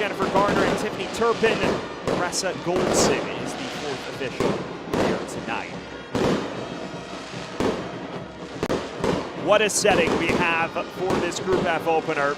Jennifer Garner and Tiffany Turpin. Ressa Goldson is the fourth official here tonight. What a setting we have for this Group F opener.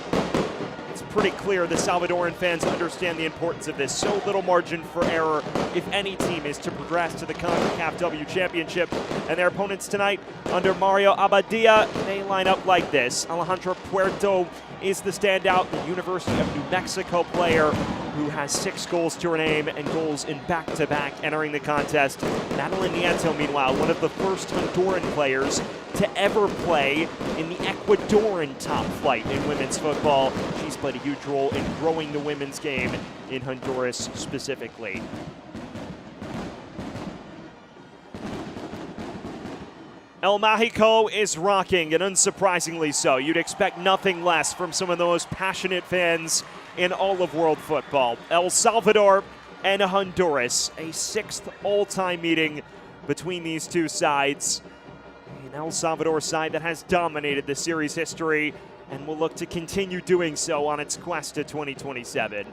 It's pretty clear the Salvadoran fans understand the importance of this. So little margin for error if any team is to progress to the Concacaf W Championship. And their opponents tonight, under Mario Abadia, they line up like this. Alejandra Puerto is the standout, the University of New Mexico player who has 6 goals to her name and goals in back-to-back entering the contest. Madeline Nieto, meanwhile, one of the first Honduran players to ever play in the Ecuadorian top flight in women's football. She's played a huge role in growing the women's game in Honduras specifically. El Mágico is rocking, and unsurprisingly so. You'd expect nothing less from some of the most passionate fans in all of world football. El Salvador and Honduras, a 6th all-time meeting between these two sides. An El Salvador side that has dominated the series history and will look to continue doing so on its quest to 2027.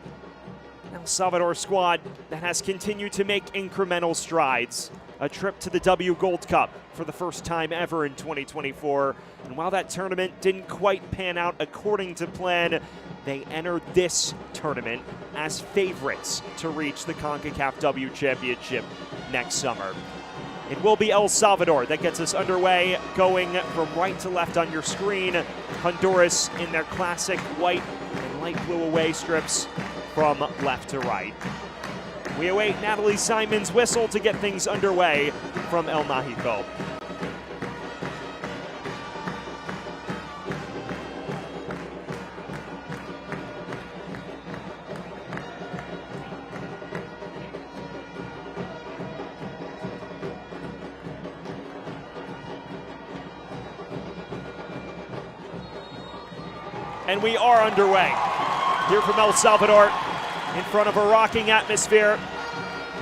El Salvador squad that has continued to make incremental strides. A trip to the W Gold Cup for the first time ever in 2024. And while that tournament didn't quite pan out according to plan, they entered this tournament as favorites to reach the Concacaf W Championship next summer. It will be El Salvador that gets us underway, going from right to left on your screen. Honduras in their classic white and light blue away strips from left to right. We await Natalie Simon's whistle to get things underway from El Mágico. And we are underway here from El Salvador in front of a rocking atmosphere.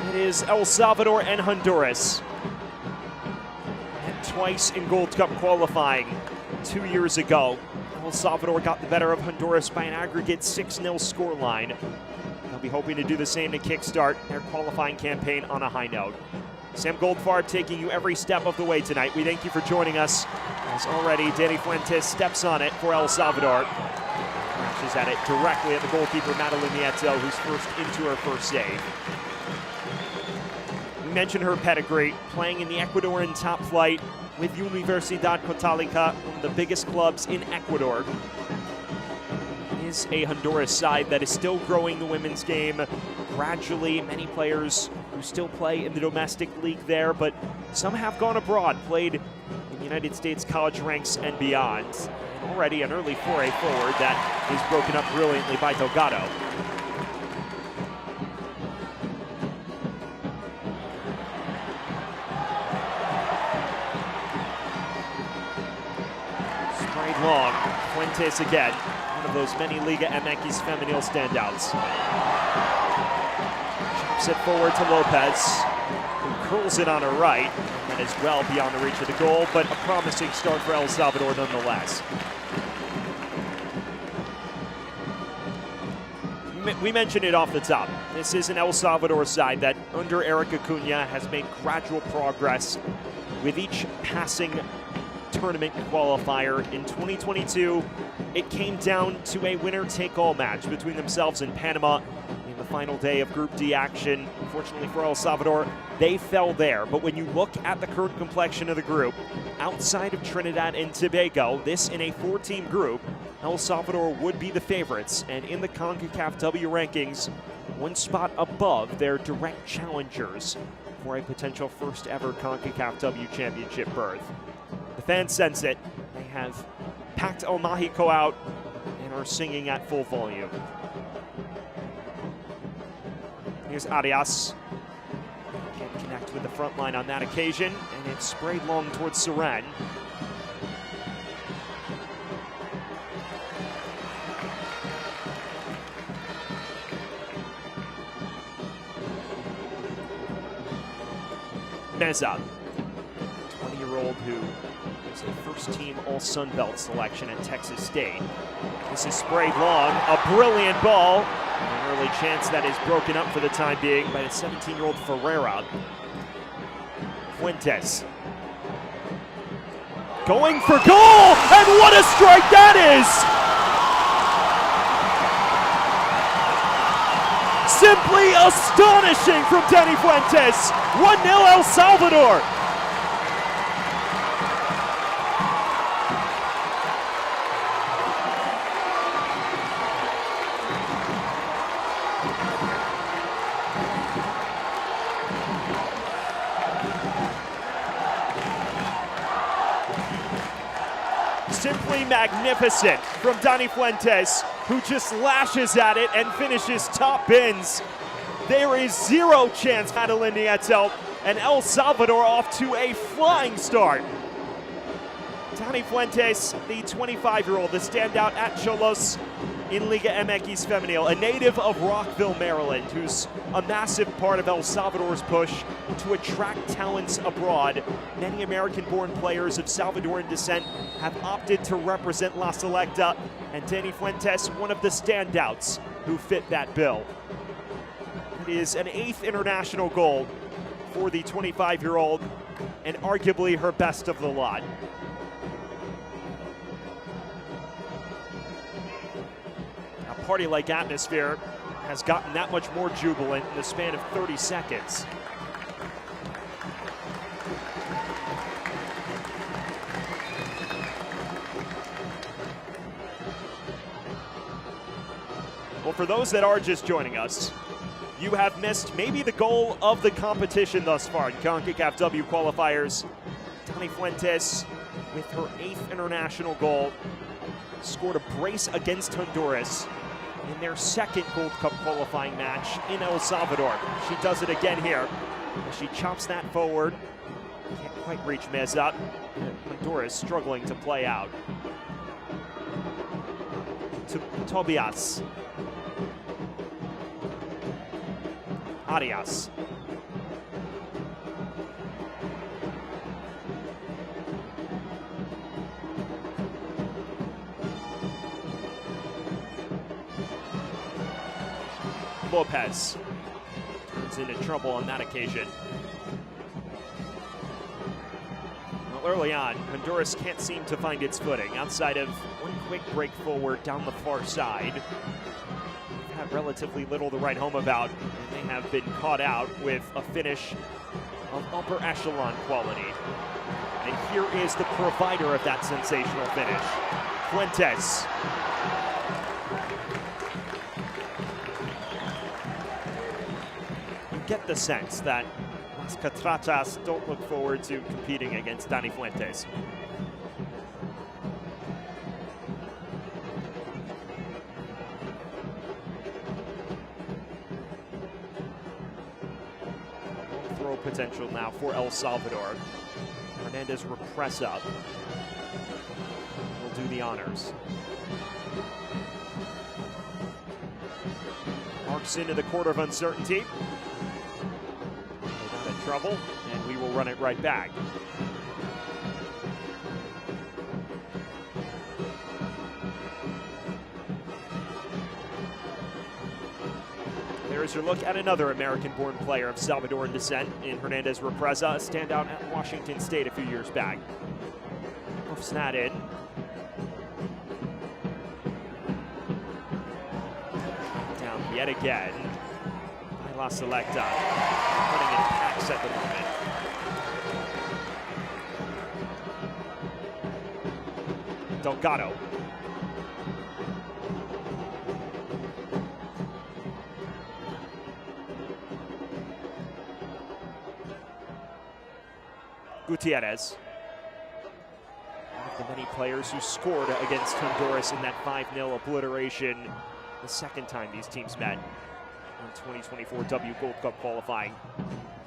It is El Salvador and Honduras. And twice in Gold Cup qualifying 2 years ago. El Salvador got the better of Honduras by an aggregate 6-0 scoreline. They'll be hoping to do the same to kickstart their qualifying campaign on a high note. Sam Goldfarb taking you every step of the way tonight. We thank you for joining us, as already Danny Fuentes steps on it for El Salvador. Crashes at it directly at the goalkeeper, Madeline Nieto, who's first into her first save. We mentioned her pedigree, playing in the Ecuadorian top flight with Universidad Católica, one of the biggest clubs in Ecuador. It is a Honduras side that is still growing the women's game gradually. Many players who still play in the domestic league there, but some have gone abroad, played in the United States college ranks and beyond. And already an early foray forward that is broken up brilliantly by Delgado. Sprayed long, Fuentes again, one of those many Liga MX Femenil standouts. Chops it forward to Lopez, who curls it on her right, and is well beyond the reach of the goal, but a promising start for El Salvador nonetheless. We mentioned it off the top. This is an El Salvador side that, under Eric Acuna, has made gradual progress with each passing tournament qualifier. In 2022, it came down to a winner-take-all match between themselves and Panama in the final day of Group D action. Unfortunately for El Salvador, they fell there. But when you look at the current complexion of the group, outside of Trinidad and Tobago, this in a 4-team group, El Salvador would be the favorites, and in the CONCACAF W rankings, one spot above their direct challengers for a potential first ever CONCACAF W championship berth. The fans sense it. They have packed El Mágico out and are singing at full volume. Here's Arias. Can't connect with the front line on that occasion, and it's sprayed long towards Seren. Meza, 20-year-old who was a first-team All-Sun Belt selection at Texas State. This is sprayed long, a brilliant ball. An early chance that is broken up for the time being by the 17-year-old Ferreira. Fuentes. Going for goal, and what a strike that is! Simply astonishing from Danny Fuentes. 1-0 El Salvador. Simply magnificent from Danny Fuentes, who just lashes at it and finishes top bins. There is zero chance Madeline Nieto, and El Salvador off to a flying start. Danny Fuentes, the 25-year-old, the standout at Xolos in Liga MX Femenil, a native of Rockville, Maryland, who's a massive part of El Salvador's push to attract talents abroad. Many American-born players of Salvadoran descent have opted to represent La Selecta, and Danny Fuentes, one of the standouts who fit that bill. It is an 8th international goal for the 25-year-old, and arguably her best of the lot. A party-like atmosphere has gotten that much more jubilant in the span of 30 seconds. Well, for those that are just joining us, you have missed maybe the goal of the competition thus far in Concacaf W Qualifiers. Danny Fuentes, with her 8th international goal, scored a brace against Honduras in their 2nd Gold Cup qualifying match in El Salvador. She does it again here. She chops that forward. Can't quite reach Meza. Honduras struggling to play out. To Tobias. Arias. Lopez turns into trouble on that occasion. Well, early on, Honduras can't seem to find its footing outside of one quick break forward down the far side. They've had relatively little to write home about, and they have been caught out with a finish of upper echelon quality. And here is the provider of that sensational finish, Fuentes. Get the sense that Las Catrachas don't look forward to competing against Danny Fuentes. Throw potential now for El Salvador. Hernandez Represa will do the honors. Marks into the quarter of uncertainty. Trouble, and we will run it right back. There's your look at another American-born player of Salvadoran descent in Hernandez Represa, a standout at Washington State a few years back. Hoofs that in. Down yet again by La Selecta. Running in packs at the moment. Delgado. Gutierrez. One of the many players who scored against Honduras in that 5-0 obliteration the 2nd time these teams met in 2024 W Gold Cup qualifying.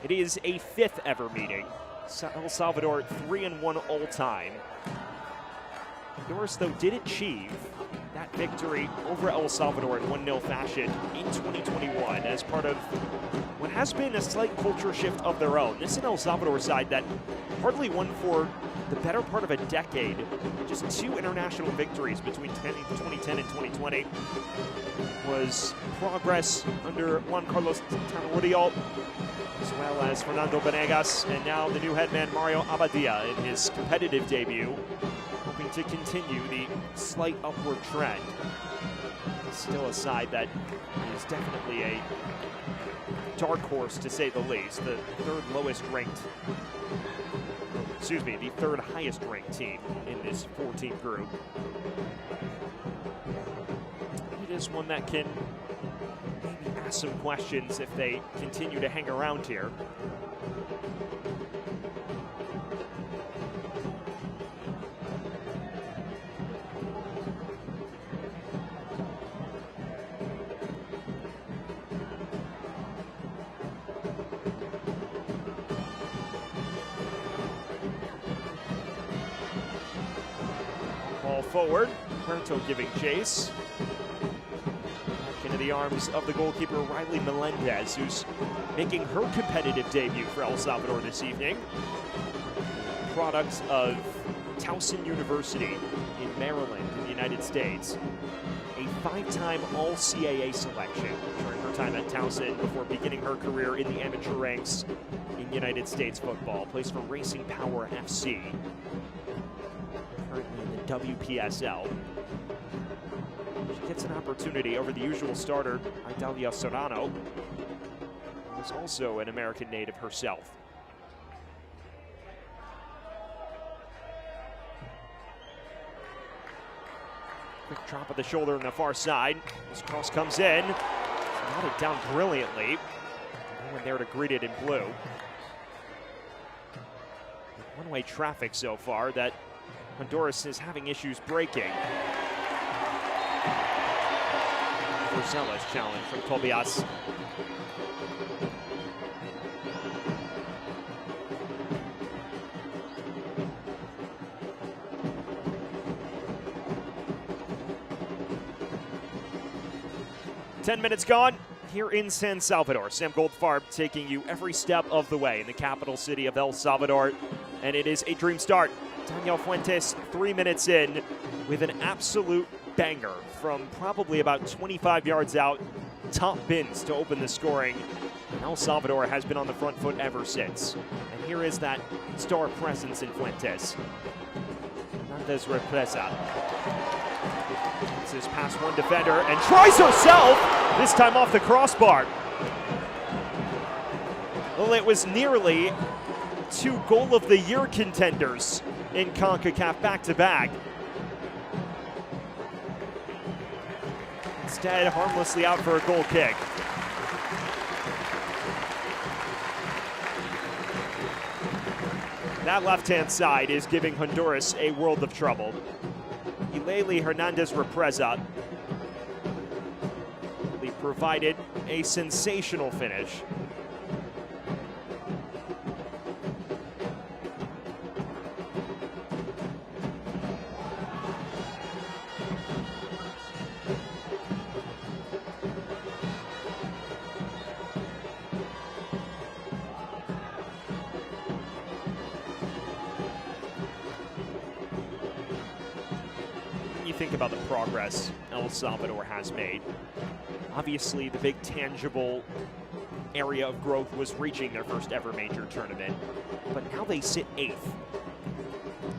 It is a 5th ever meeting. El Salvador 3-1 all time. Honduras, though, did achieve that victory over El Salvador in 1-0 fashion in 2021 as part of what has been a slight culture shift of their own. This is an El Salvador side that hardly won for the better part of a decade. Just 2 international victories between 2010 and 2020. Was progress under Juan Carlos Tanuriel, as well as Fernando Venegas, and now the new headman Mario Abadia in his competitive debut, hoping to continue the slight upward trend. Still a side that is definitely a dark horse, to say the least. The third highest ranked team in this 14 group. It is one that can maybe ask some questions if they continue to hang around here. Ball forward, Puerto giving chase. Back into the arms of the goalkeeper Riley Melendez, who's making her competitive debut for El Salvador this evening. Product of Towson University in Maryland in the United States. A 5-time All-CAA selection during her time at Towson before beginning her career in the amateur ranks in United States football. Plays for Racing Power FC. Currently in the WPSL. She gets an opportunity over the usual starter, Idalia Serrano, who is also an American native herself. Quick drop of the shoulder on the far side. This cross comes in. Got it down brilliantly. No one there to greet it in blue. One-way traffic so far that Honduras is having issues breaking. Gonzalez challenge from Tobias. Ten minutes gone here in San Salvador. Sam Goldfarb taking you every step of the way in the capital city of El Salvador. And it is a dream start. Daniel Fuentes 3 minutes in with an absolute banger from probably about 25 yards out. Top bins to open the scoring. And El Salvador has been on the front foot ever since. And here is that star presence in Fuentes. Hernandez Represa. This past one defender and tries herself, this time off the crossbar. Well, it was nearly 2 goal of the year contenders in Concacaf back-to-back. Instead, harmlessly out for a goal kick. That left-hand side is giving Honduras a world of trouble. Ileli Hernandez Represa provided a sensational finish. Think about the progress El Salvador has made. Obviously, the big tangible area of growth was reaching their first ever major tournament, but now they sit 8th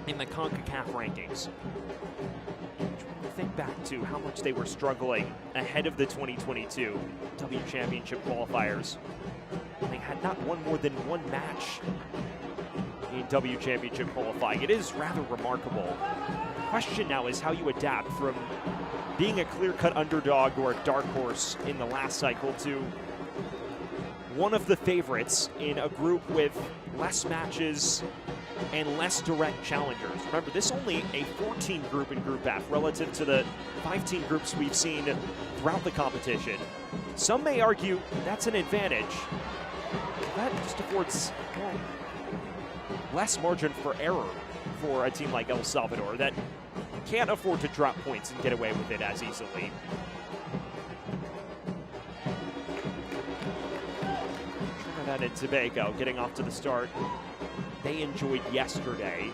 in the CONCACAF rankings. Think back to how much they were struggling ahead of the 2022 W Championship qualifiers. They had not won more than 1 match in W Championship qualifying. It is rather remarkable. The question now is how you adapt from being a clear-cut underdog or a dark horse in the last cycle to one of the favorites in a group with less matches and less direct challengers. Remember, this is only a 14 group in Group F relative to the 5-team groups we've seen throughout the competition. Some may argue that's an advantage. That just affords less margin for error for a team like El Salvador that can't afford to drop points and get away with it as easily. Trinidad and Tobago getting off to the start they enjoyed yesterday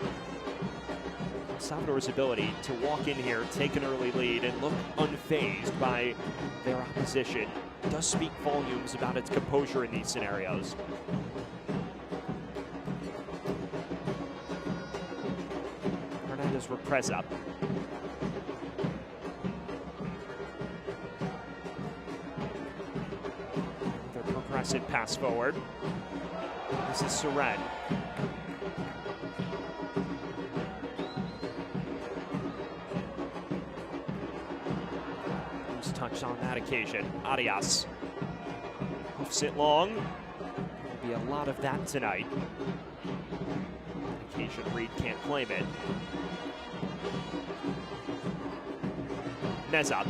Salvador's ability to walk in here, take an early lead, and look unfazed by their opposition does speak volumes about its composure in these scenarios. Hernandez Repreza. Their progressive pass forward. This is Seren. Loose touch on that occasion. Arias hoofs it long. There'll be a lot of that tonight. Occasion Reed can't claim it. Meza.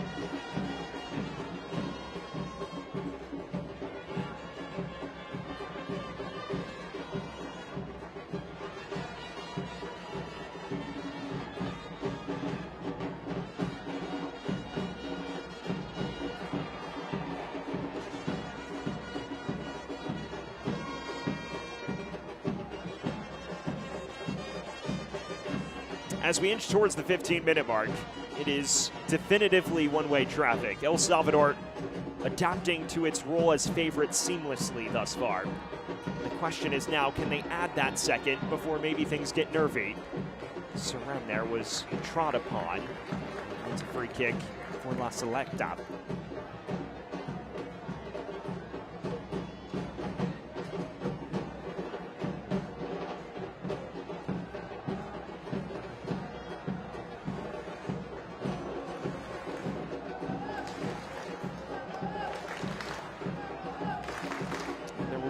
As we inch towards the 15-minute mark, it is definitively one-way traffic. El Salvador adapting to its role as favorite seamlessly thus far. The question is now, can they add that second before maybe things get nervy? Seren there was trod upon. It's a free kick for La Selecta.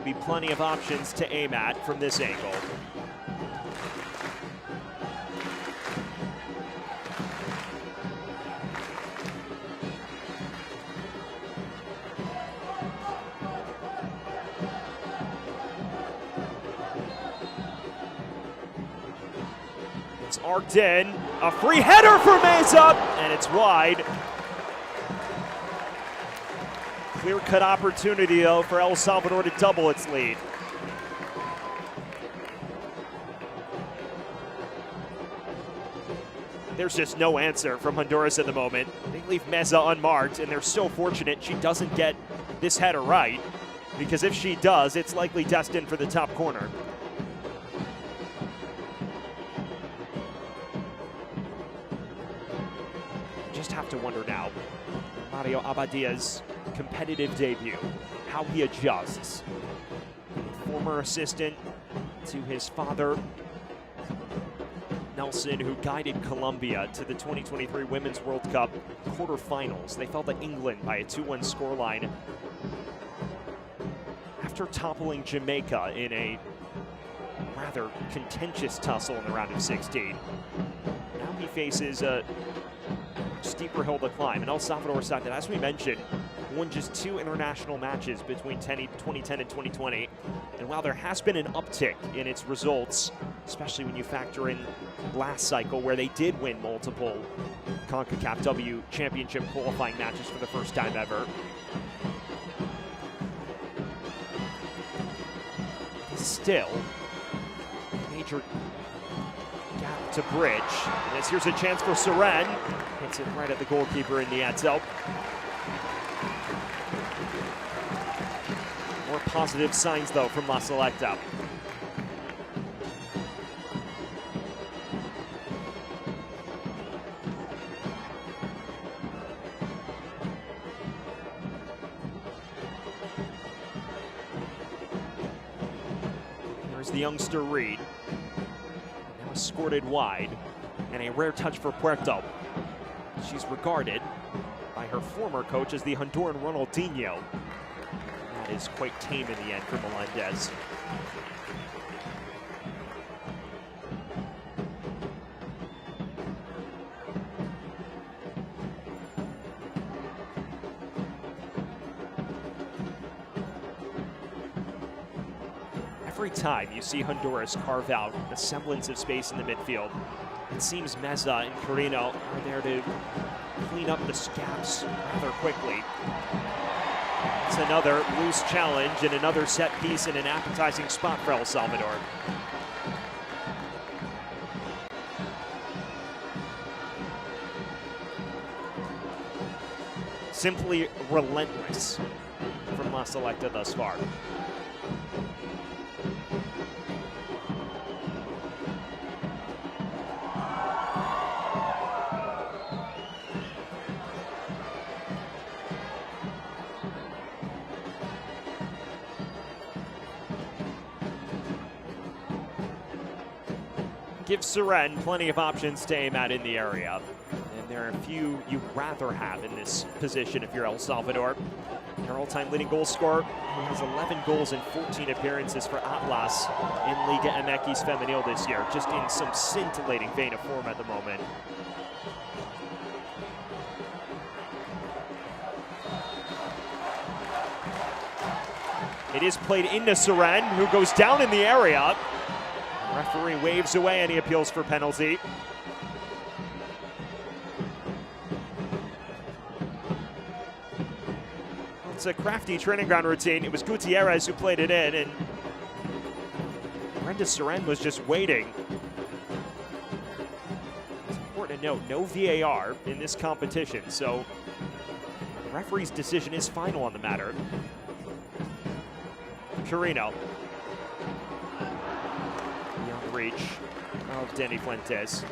Be plenty of options to aim at from this angle. It's arced in, a free header for Meza, and it's wide. Clear-cut opportunity, though, for El Salvador to double its lead. There's just no answer from Honduras at the moment. They leave Meza unmarked, and they're so fortunate she doesn't get this header right, because if she does, it's likely destined for the top corner. Just have to wonder now, Mario Abadia's competitive debut, how he adjusts. Former assistant to his father, Nelson, who guided Colombia to the 2023 Women's World Cup quarterfinals. They fell to England by a 2-1 scoreline after toppling Jamaica in a rather contentious tussle in the round of 16. Now he faces a steeper hill to climb, and El Salvador side that, as we mentioned, won just 2 international matches between 2010 and 2020. And while there has been an uptick in its results, especially when you factor in last cycle where they did win multiple Concacaf W Championship qualifying matches for the first time ever, still a major gap to bridge. And as here's a chance for Seren. Hits it right at the goalkeeper in Nieto. More positive signs, though, from La Selecta. There's the youngster Reed. Now escorted wide, and a rare touch for Puerto. She's regarded by her former coach as the Honduran Ronaldinho. That is quite tame in the end for Melendez. Every time you see Honduras carve out a semblance of space in the midfield, it seems Meza and Carino are there to clean up the scabs rather quickly. It's another loose challenge and another set piece in an appetizing spot for El Salvador. simply relentless from La Selecta thus far. Gives Seren plenty of options to aim at in the area. And there are a few you'd rather have in this position if you're El Salvador. Their all-time leading goal scorer, who has 11 goals in 14 appearances for Atlas in Liga MX Femenil this year, just in some scintillating vein of form at the moment. It is played into Seren, who goes down in the area. Referee waves away any appeals for penalty. It's a crafty training ground routine. It was Gutierrez who played it in, and Brenda Seren was just waiting. It's important to note, no VAR in this competition, so the referee's decision is final on the matter. Carino. Beyond reach of Danny Fuentes.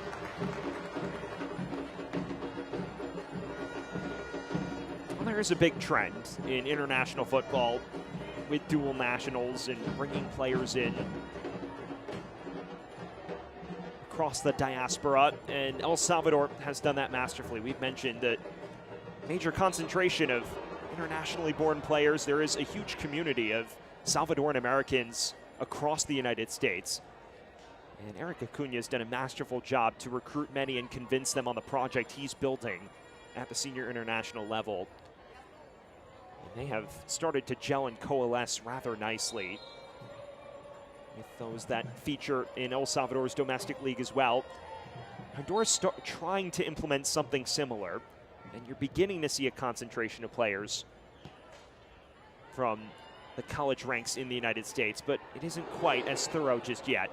Well, there is a big trend in international football with dual nationals and bringing players in across the diaspora, and El Salvador has done that masterfully. We've mentioned that major concentration of internationally born players. There is a huge community of Salvadoran Americans across the United States. And Eric Acuna has done a masterful job to recruit many and convince them on the project he's building at the senior international level. And they have started to gel and coalesce rather nicely with those that feature in El Salvador's domestic league as well. Honduras trying to implement something similar, and you're beginning to see a concentration of players from the college ranks in the United States, but it isn't quite as thorough just yet.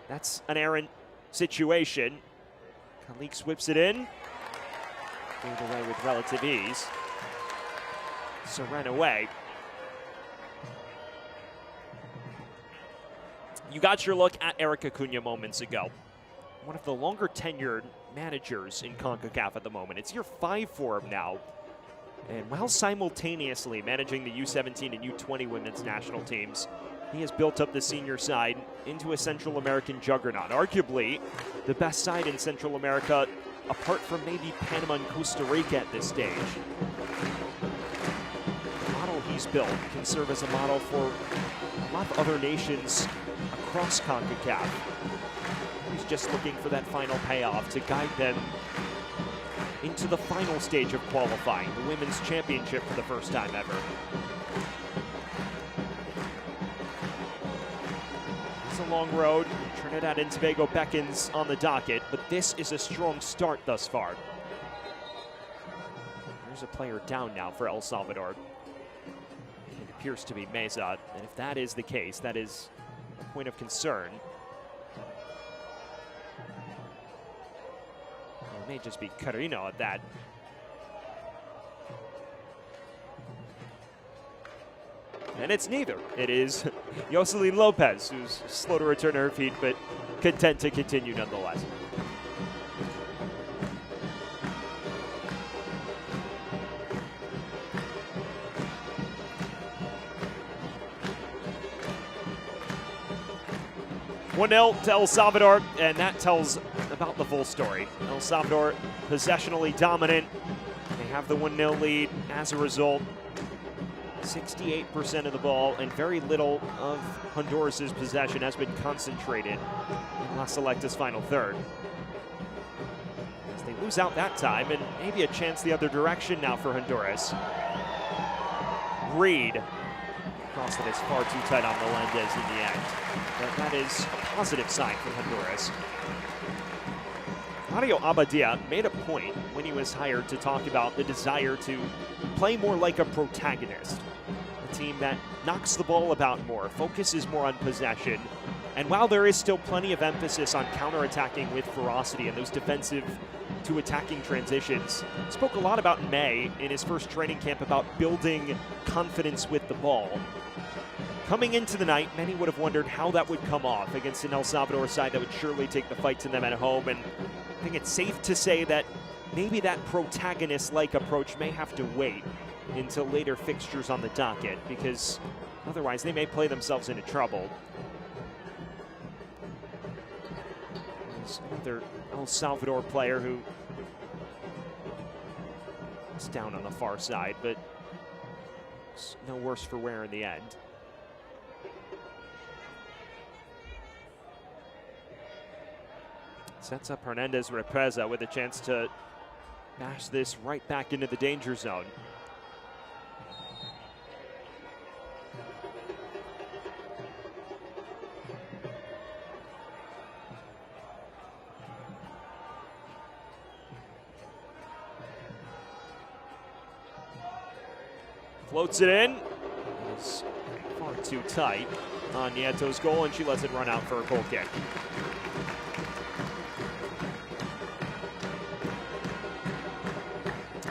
That's an errant situation. Calix whips it in. Cleared away with relative ease. Seren away. You got your look at Eric Acuna moments ago. One of the longer tenured managers in Concacaf at the moment. It's year 5 for him now. And while simultaneously managing the U17 and U20 women's national teams, he has built up the senior side into a Central American juggernaut. Arguably the best side in Central America, apart from maybe Panama and Costa Rica at this stage. The model he's built can serve as a model for a lot of other nations across CONCACAF. He's just looking for that final payoff to guide them into the final stage of qualifying, the Women's Championship for the first time ever. It's a long road. Trinidad and Tobago beckons on the docket, but this is a strong start thus far. There's a player down now for El Salvador. It appears to be Meza, and if that is the case, that is a point of concern. It may just be Carino at that. And it's neither. It is Jocelyn Lopez, who's slow to return to her feet, but content to continue nonetheless. (1-0) to El Salvador, and that tells about the full story. El Salvador possessionally dominant. They have the 1-0 lead. As a result, 68% of the ball and very little of Honduras' possession has been concentrated in La Selecta's final third. As they lose out that time, and maybe a chance the other direction now for Honduras. Reed. Cross that is far too tight on Melendez in the end. But that is a positive sign for Honduras. Mario Abadia made a point when he was hired to talk about the desire to play more like a protagonist. A team that knocks the ball about more, focuses more on possession. And while there is still plenty of emphasis on counterattacking with ferocity and those defensive to attacking transitions. Spoke a lot about May in his first training camp about building confidence with the ball. Coming into the night, many would have wondered how that would come off against an El Salvador side that would surely take the fight to them at home. And I think it's safe to say that maybe that protagonist-like approach may have to wait until later fixtures on the docket, because otherwise they may play themselves into trouble. There's another El Salvador player who is down on the far side, but it's no worse for wear in the end. Sets up Hernandez Repreza with a chance to bash this right back into the danger zone. Floats it in. It's far too tight on Nieto's goal, and she lets it run out for a goal kick.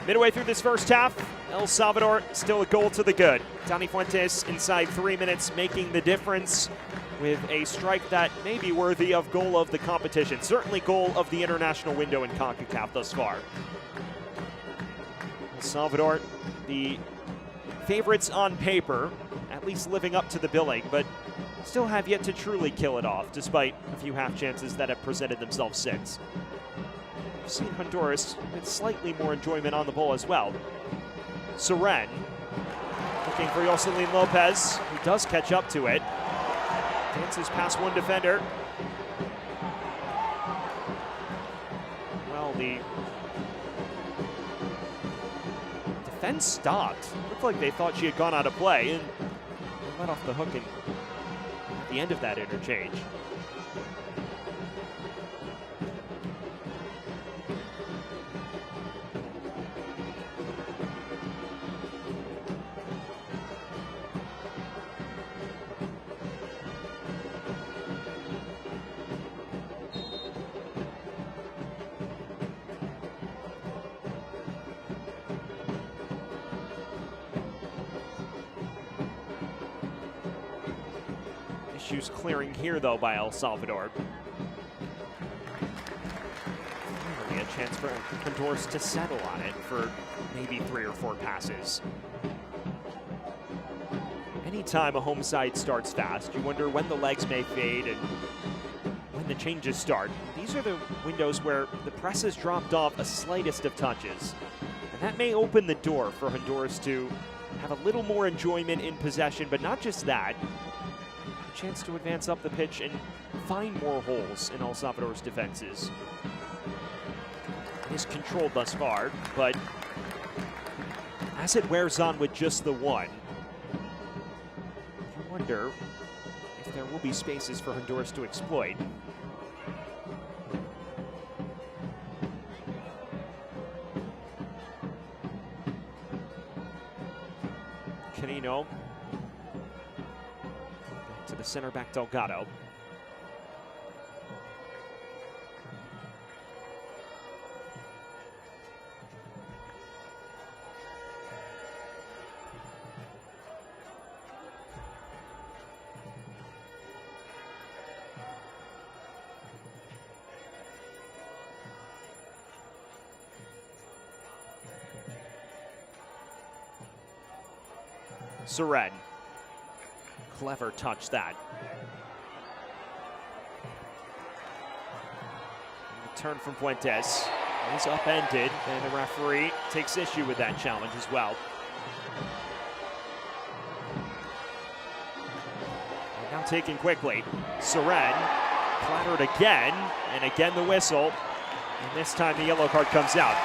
Midway through this first half, El Salvador still a goal to the good. Dani Fuentes inside 3 minutes making the difference with a strike that may be worthy of goal of the competition. Certainly goal of the international window in Concacaf thus far. El Salvador, the favorites on paper, at least living up to the billing, but still have yet to truly kill it off, despite a few half chances that have presented themselves since. We've seen Honduras with slightly more enjoyment on the ball as well. Seren looking for Jocelyn Lopez, who does catch up to it. Dances past one defender. Well, the defense stopped. Looked like they thought she had gone out of play and let off the hook at the end of that interchange. Issues clearing here, though, by El Salvador. Finally, a chance for Honduras to settle on it for maybe 3 or 4 passes. Anytime a home side starts fast, you wonder when the legs may fade and when the changes start. These are the windows where the press has dropped off the slightest of touches. And that may open the door for Honduras to have a little more enjoyment in possession, but not just that. Chance to advance up the pitch and find more holes in El Salvador's defenses. It is controlled thus far, but as it wears on with just the one, you wonder if there will be spaces for Honduras to exploit. Canino. To the center back Delgado. Seren. Clever touch that. Turn from Fuentes is upended, and the referee takes issue with that challenge as well. And now taken quickly. Seren clattered again, and again the whistle. And this time the yellow card comes out.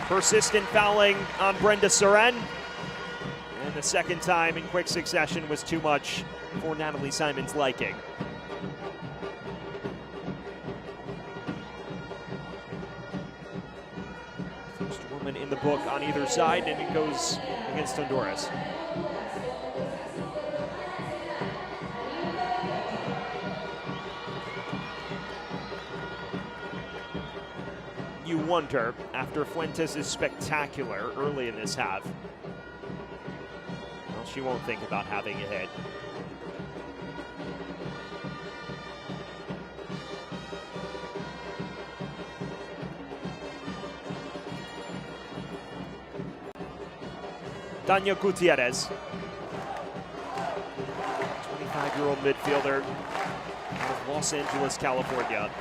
Persistent fouling on Brenda Seren. And the second time in quick succession was too much for Natalie Simon's liking. First woman in the book on either side, and it goes against Honduras. you wonder after Fuentes' spectacular early in this half. Well, she won't think about having a hit. Tanya Gutierrez, 25-year-old midfielder out of Los Angeles, California.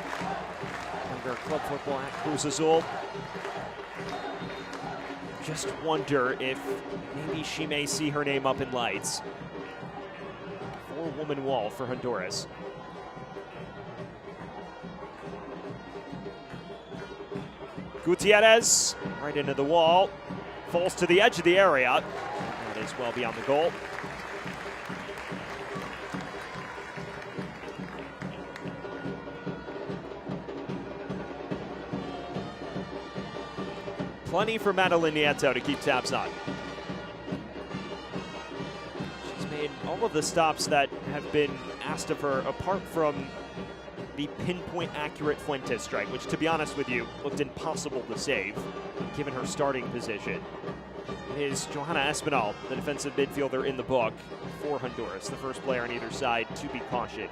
Under club football at Cruz Azul. Just wonder if maybe she may see her name up in lights. 4-woman wall for Honduras. Gutierrez right into the wall. Falls to the edge of the area. That is well beyond the goal. Plenty for Madeline Nieto to keep tabs on. She's made all of the stops that have been asked of her, apart from the pinpoint accurate Fuentes strike, which, to be honest with you, looked impossible to save, given her starting position. It is Johanna Espinal, the defensive midfielder in the book for Honduras, the first player on either side to be cautioned.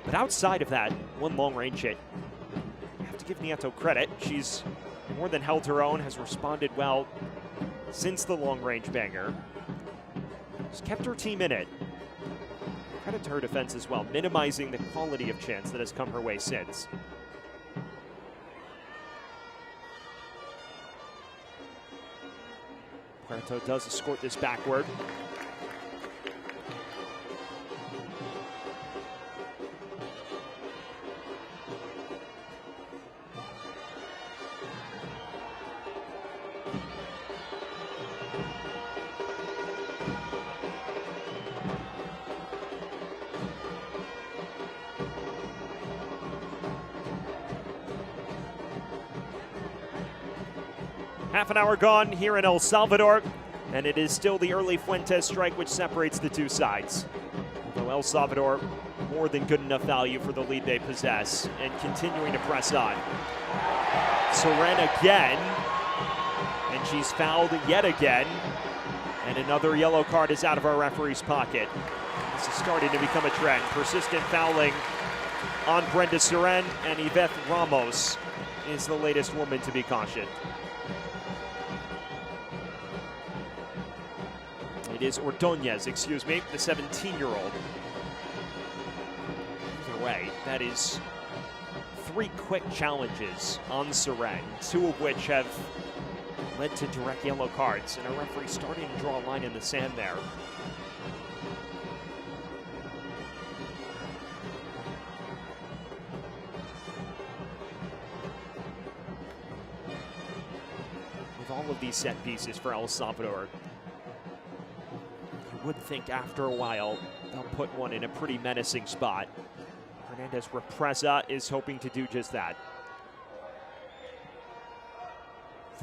But outside of that, one long-range hit. You have to give Nieto credit. She's more than held her own, has responded well since the long-range banger. She's kept her team in it. Credit to her defense as well, minimizing the quality of chance that has come her way since. Puerto does escort this backward. Half an hour gone here in El Salvador, and it is still the early Fuentes strike which separates the two sides. Although El Salvador, more than good enough value for the lead they possess, and continuing to press on. Seren again, and she's fouled yet again, and another yellow card is out of our referee's pocket. This is starting to become a trend. Persistent fouling on Brenda Seren, and Yvette Ramos is the latest woman to be cautioned. It is Ordonez, excuse me, the 17-year-old. Either way, that is 3 quick challenges on Seren, 2 of which have led to direct yellow cards, and a referee starting to draw a line in the sand there. With all of these set pieces for El Salvador, would think after a while they'll put one in a pretty menacing spot. Hernandez Represa is hoping to do just that.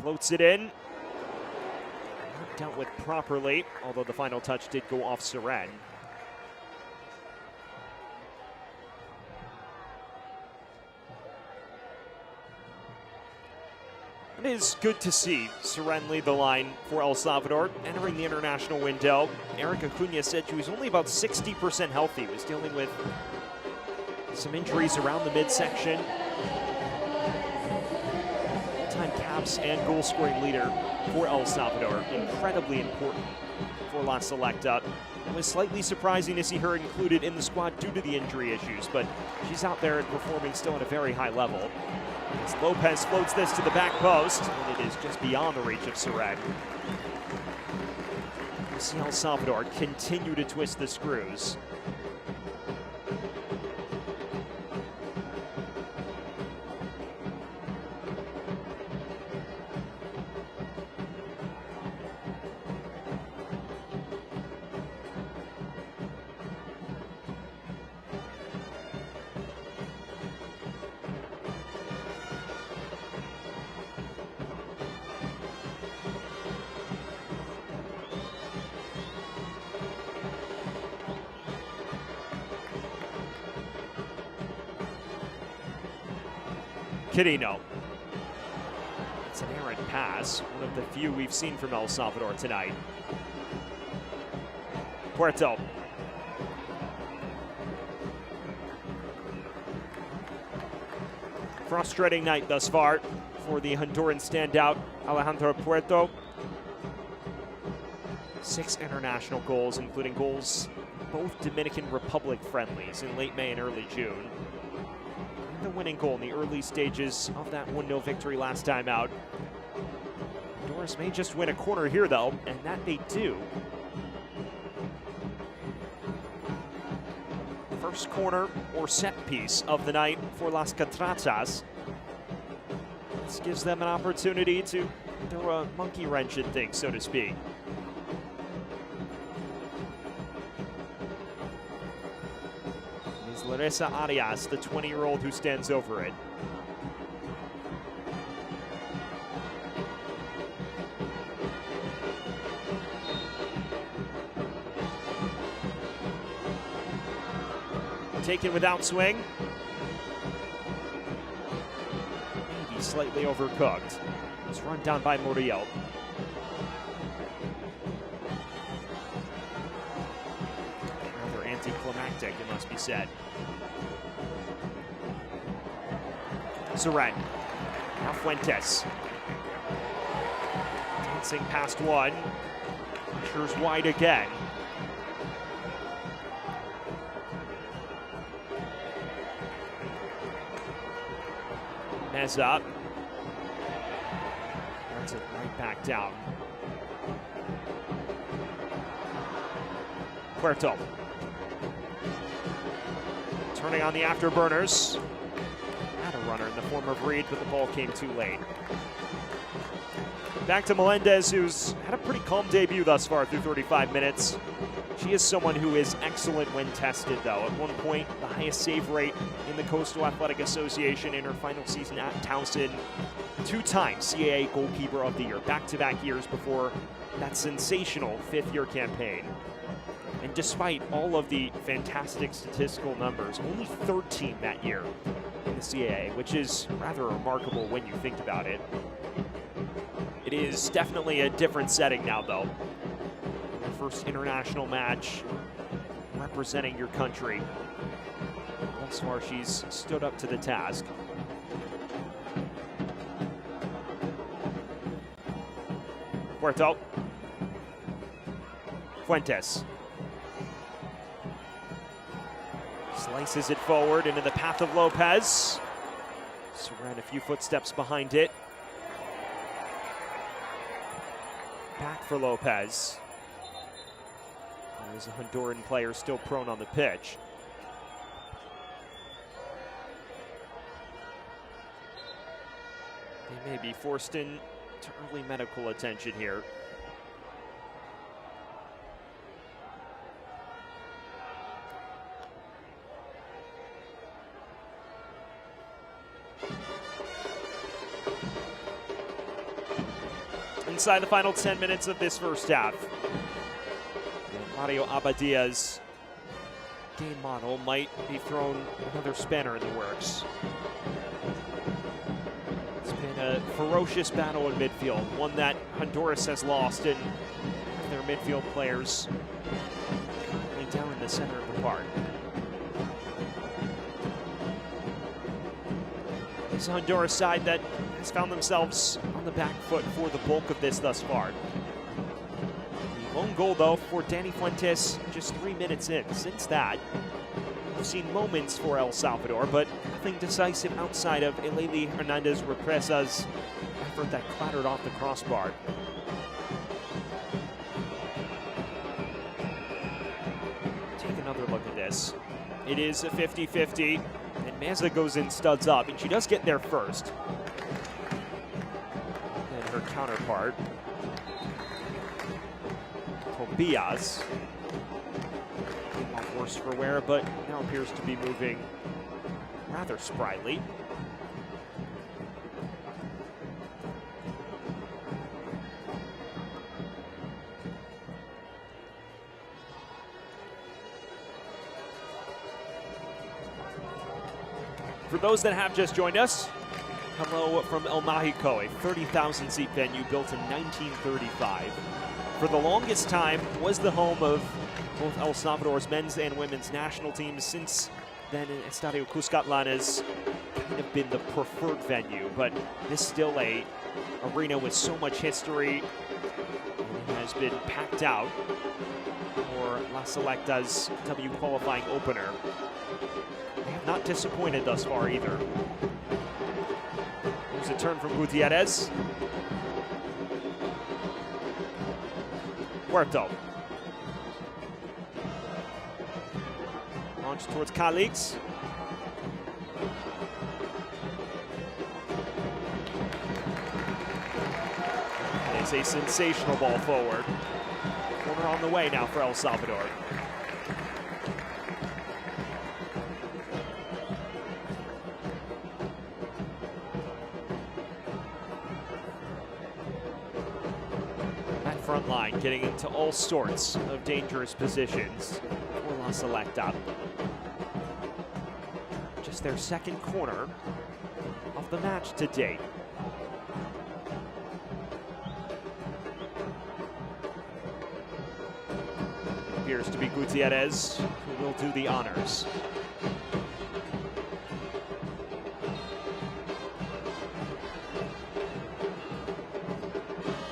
Floats it in. Not dealt with properly, although the final touch did go off Seren. It is good to see Seren lead the line for El Salvador. Entering the international window, Erica Cunha said she was only about 60% healthy, was dealing with some injuries around the midsection. All-time caps and goal-scoring leader for El Salvador. Incredibly important for La Selecta. It was slightly surprising to see her included in the squad due to the injury issues, but she's out there and performing still at a very high level. As Lopez floats this to the back post, and it is just beyond the reach of Seren. We see El Salvador continue to twist the screws. Quirino. Good pass, one of the few we've seen from El Salvador tonight. Puerto. Frustrating night thus far for the Honduran standout, Alejandro Puerto. 6 international goals, including goals both Dominican Republic friendlies in late May and early June. And the winning goal in the early stages of that 1-0 victory last time out. Honduras may just win a corner here, though, and that they do. First corner or set piece of the night for Las Catratas. This gives them an opportunity to throw a monkey wrench in things, so to speak. It's Larissa Arias, the 20-year-old who stands over it. Taken without swing. Maybe slightly overcooked. It's run down by Murillo. Rather anticlimactic, it must be said. Seren. Now Fuentes. Dancing past one. Pressure's wide again. Meza runs it right back down. Puerto turning on the afterburners. Had a runner in the form of Reed, but the ball came too late. Back to Melendez, who's had a pretty calm debut thus far through 35 minutes. She is someone who is excellent when tested, though. At one point, the highest save rate in the Coastal Athletic Association in her final season at Towson. 2-time CAA Goalkeeper of the Year, back-to-back years before that sensational 5th-year campaign. And despite all of the fantastic statistical numbers, only 13 that year in the CAA, which is rather remarkable when you think about it. It is definitely a different setting now, though. First international match representing your country. Thus far, she's stood up to the task. Puerto. Fuentes. Slices it forward into the path of Lopez. Seren a few footsteps behind it. Back for Lopez. There's a Honduran player still prone on the pitch. They may be forced into early medical attention here. Inside the final 10 minutes of this first half. Mario Abadia's game model might be thrown another spanner in the works. It's been a ferocious battle in midfield, one that Honduras has lost, and their midfield players currently down in the center of the park. This Honduras side that has found themselves on the back foot for the bulk of this thus far. Lone goal, though, for Danny Fuentes just 3 minutes in. Since that, we've seen moments for El Salvador, but nothing decisive outside of Eleli Hernandez Represa's effort that clattered off the crossbar. Take another look at this. It is a 50-50, and Meza goes in studs up, and she does get there first. And her counterpart, Tobias, came off worse for wear, but now appears to be moving rather spryly. For those that have just joined us, Hello from El Mágico, a 30,000 seat venue built in 1935. For the longest time was the home of both El Salvador's men's and women's national teams. Since then, Estadio Cuscatlán has kind of been the preferred venue, but this is still a arena with so much history. It has been packed out for La Selecta's W qualifying opener. They have not disappointed thus far either. There's a turn from Gutierrez. Puerto. Launch towards Calix. It's a sensational ball forward. Corner on the way now for El Salvador. That front line getting into all sorts of dangerous positions for La Selecta. Just their second corner of the match to date. Appears to be Gutierrez who will do the honors.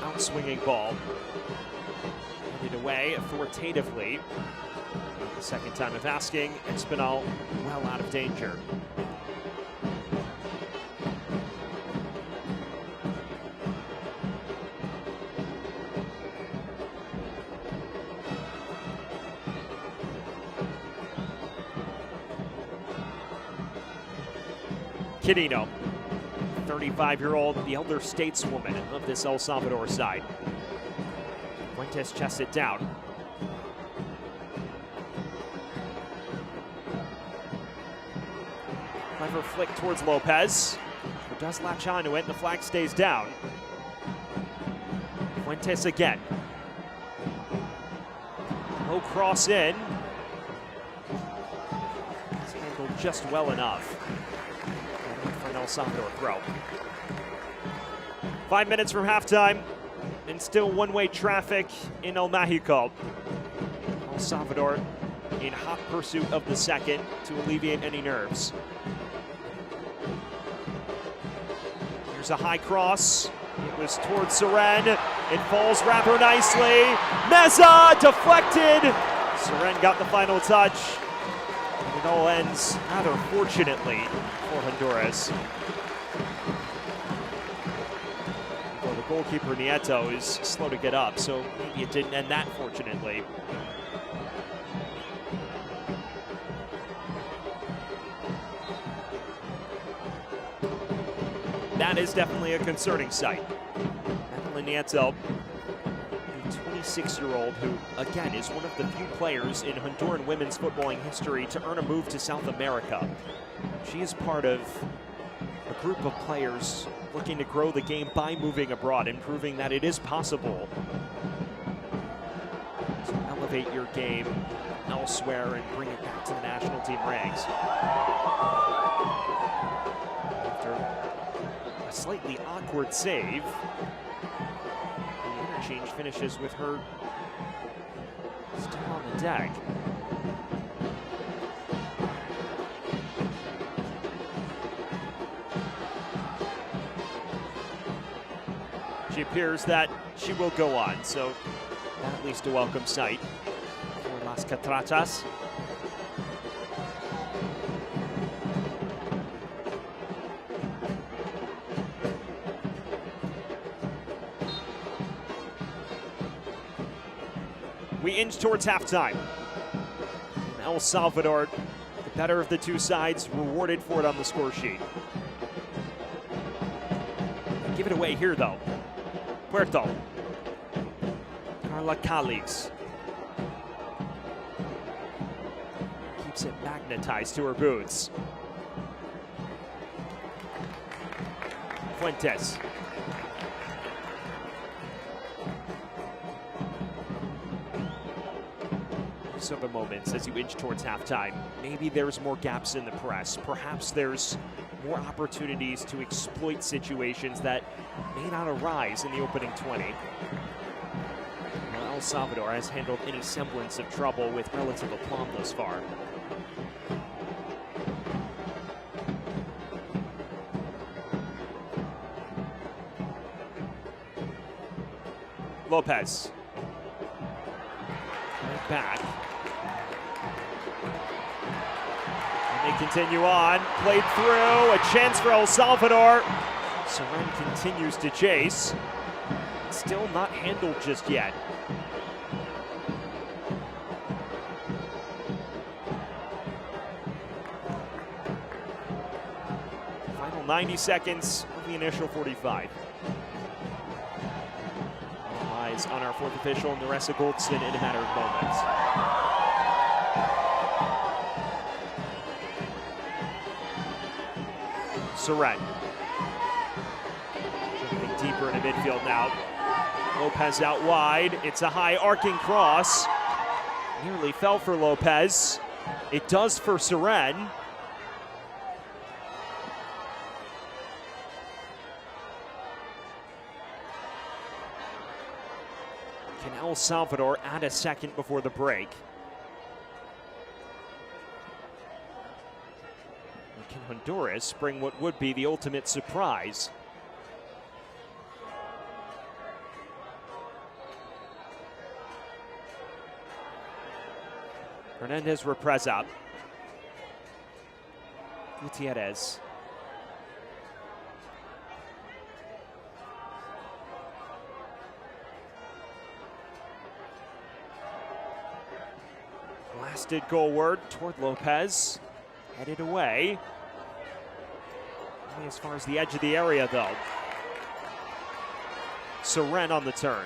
Outswinging ball. Headed away authoritatively. The second time of asking, Espinal well out of danger. Quirino, 35-year-old, the elder stateswoman of this El Salvador side. Fuentes chests it down. Clever flick towards Lopez, who does latch onto it. The flag stays down. Fuentes again. Low cross in. It's handled just well enough. El Salvador throw. 5 minutes from halftime, and still one-way traffic in El Mágico. El Salvador in hot pursuit of the second to alleviate any nerves. Here's a high cross. It was towards Seren. It falls rather nicely. Meza deflected. Seren got the final touch. It all ends rather fortunately for Honduras. Well, the goalkeeper Nieto is slow to get up, so maybe it didn't end that fortunately. That is definitely a concerning sight. Nieto, a 26-year-old who, again, is one of the few players in Honduran women's footballing history to earn a move to South America. She is part of a group of players looking to grow the game by moving abroad and proving that it is possible to elevate your game elsewhere and bring it back to the national team ranks. After a slightly awkward save, the interchange finishes with her still on the deck. She appears that she will go on, so at least a welcome sight for Las Catrachas. We inch towards halftime. El Salvador, the better of the two sides, rewarded for it on the score sheet. Give it away here, though. Puerto. Carla Calix. Keeps it magnetized to her boots. Fuentes. Some of the moments as you inch towards halftime. Maybe there's more gaps in the press. Perhaps there's more opportunities to exploit situations that may not arise in the opening 20. Well, El Salvador has handled any semblance of trouble with relative aplomb thus far. Lopez. Right back. And they continue on. Played through. A chance for El Salvador. Seren continues to chase. Still not handled just yet. Final 90 seconds of the initial 45. Eyes on our fourth official, Naressa Goldson, in a matter of moments. Seren. Jumping deeper into midfield now. Lopez out wide. It's a high arcing cross. Nearly fell for Lopez. It does for Seren. Can El Salvador add a second before the break? Or can Honduras bring what would be the ultimate surprise? Hernandez Repreza. Gutierrez. Blasted goalward toward Lopez. Headed away. Only as far as the edge of the area, though. Seren on the turn.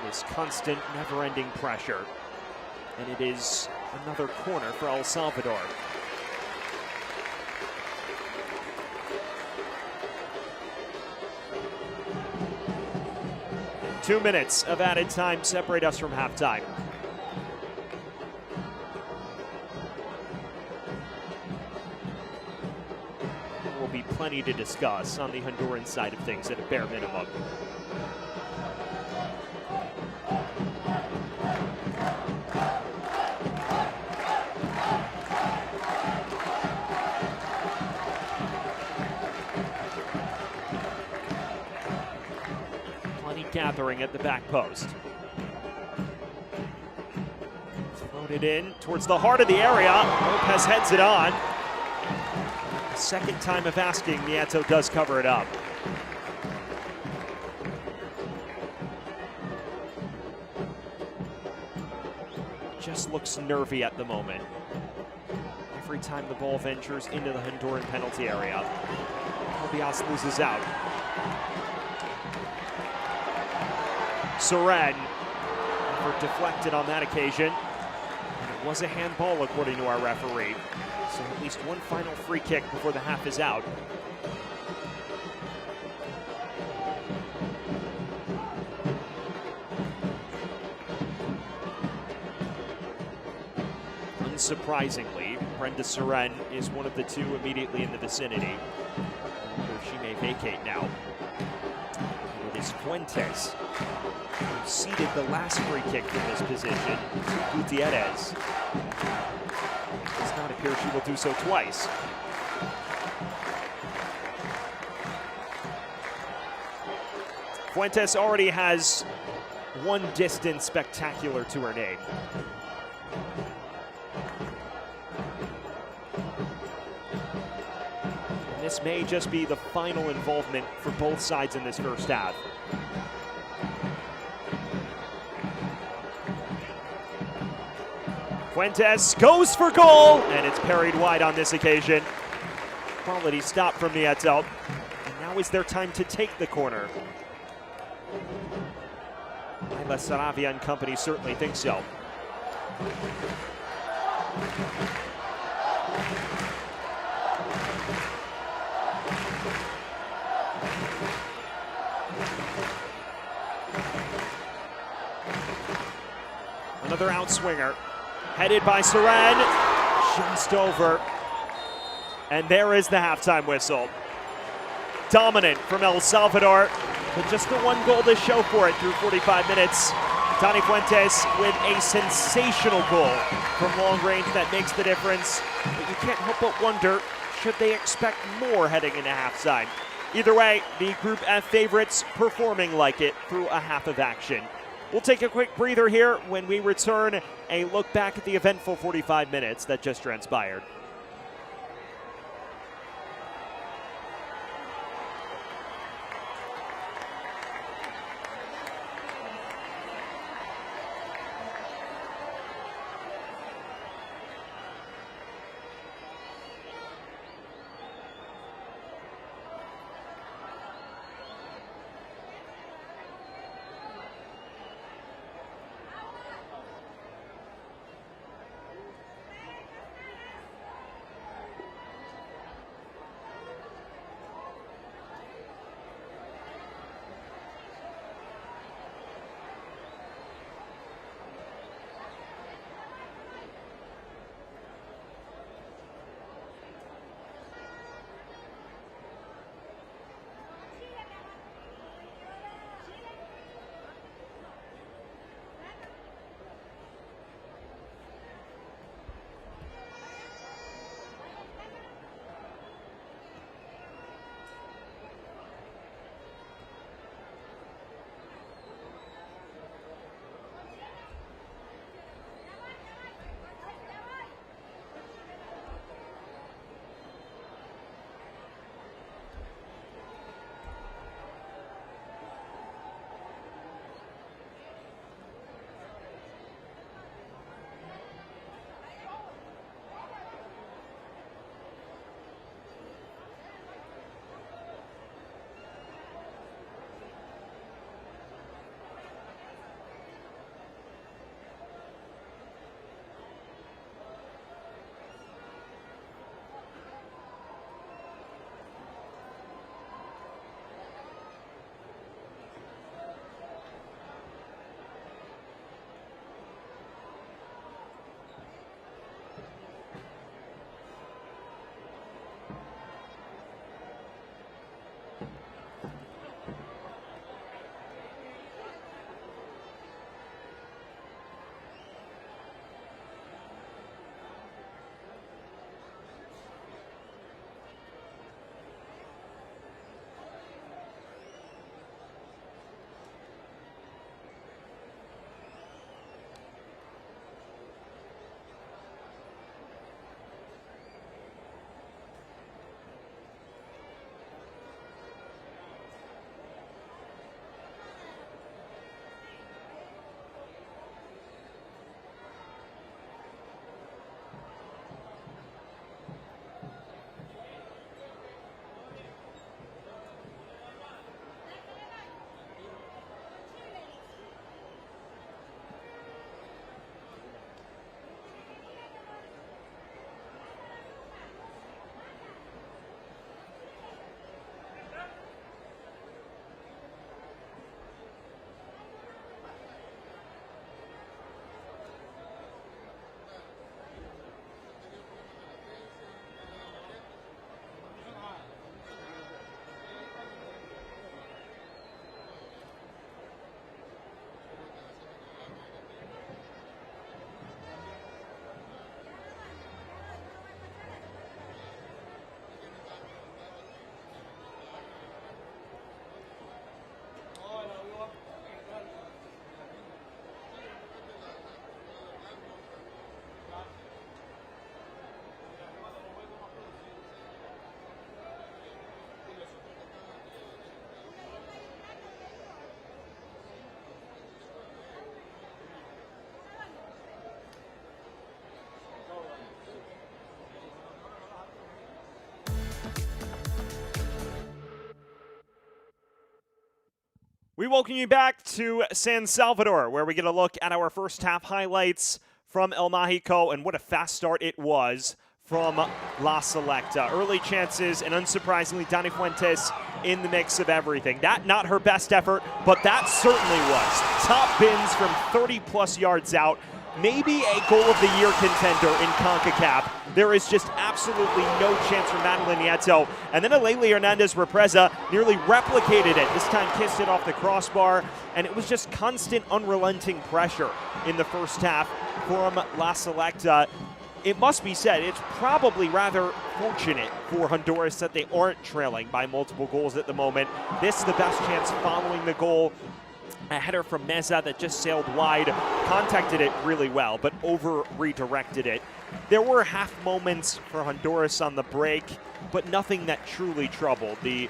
It is constant, never-ending pressure. And it is another corner for El Salvador. Two minutes of added time separate us from halftime. There will be plenty to discuss on the Honduran side of things at a bare minimum. Gathering at the back post. Floated in towards the heart of the area. Lopez heads it on. Second time of asking, Nieto does cover it up. Just looks nervy at the moment. Every time the ball ventures into the Honduran penalty area, Albios loses out. Seren, effort deflected on that occasion. And it was a handball according to our referee. So at least one final free kick before the half is out. Unsurprisingly, Brenda Seren is one of the two immediately in the vicinity. I wonder if she may vacate now. And it is Fuentes who ceded the last free kick from this position to Gutierrez. It does not appear she will do so twice. Fuentes already has one distance spectacular to her name. And this may just be the final involvement for both sides in this first half. Fuentes goes for goal, and it's parried wide on this occasion. Quality stop from Nieto. And now is their time to take the corner. Ayla Saravia and company certainly think so. Another outswinger. Headed by Seren, just over. And there is the halftime whistle. Dominant from El Salvador, but just the one goal to show for it through 45 minutes. Dani Fuentes with a sensational goal from long range that makes the difference. But you can't help but wonder, should they expect more heading into halftime? Either way, the Group F favorites performing like it through a half of action. We'll take a quick breather here. When we return, a look back at the eventful 45 minutes that just transpired. We welcome you back to San Salvador, where we get a look at our first half highlights from El Mágico, and what a fast start it was from La Selecta. Early chances, and unsurprisingly, Dani Fuentes in the mix of everything. That not her best effort, but that certainly was. Top bins from 30-plus yards out, maybe a goal of the year contender in Concacaf. There is just absolutely no chance for Madeline Nieto. And then Aleli Hernandez-Repreza nearly replicated it. This time kissed it off the crossbar, and it was just constant, unrelenting pressure in the first half from La Selecta. It must be said, it's probably rather fortunate for Honduras that they aren't trailing by multiple goals at the moment. This is the best chance following the goal. A header from Meza that just sailed wide, contacted it really well, but over-redirected it. There were half moments for Honduras on the break, but nothing that truly troubled the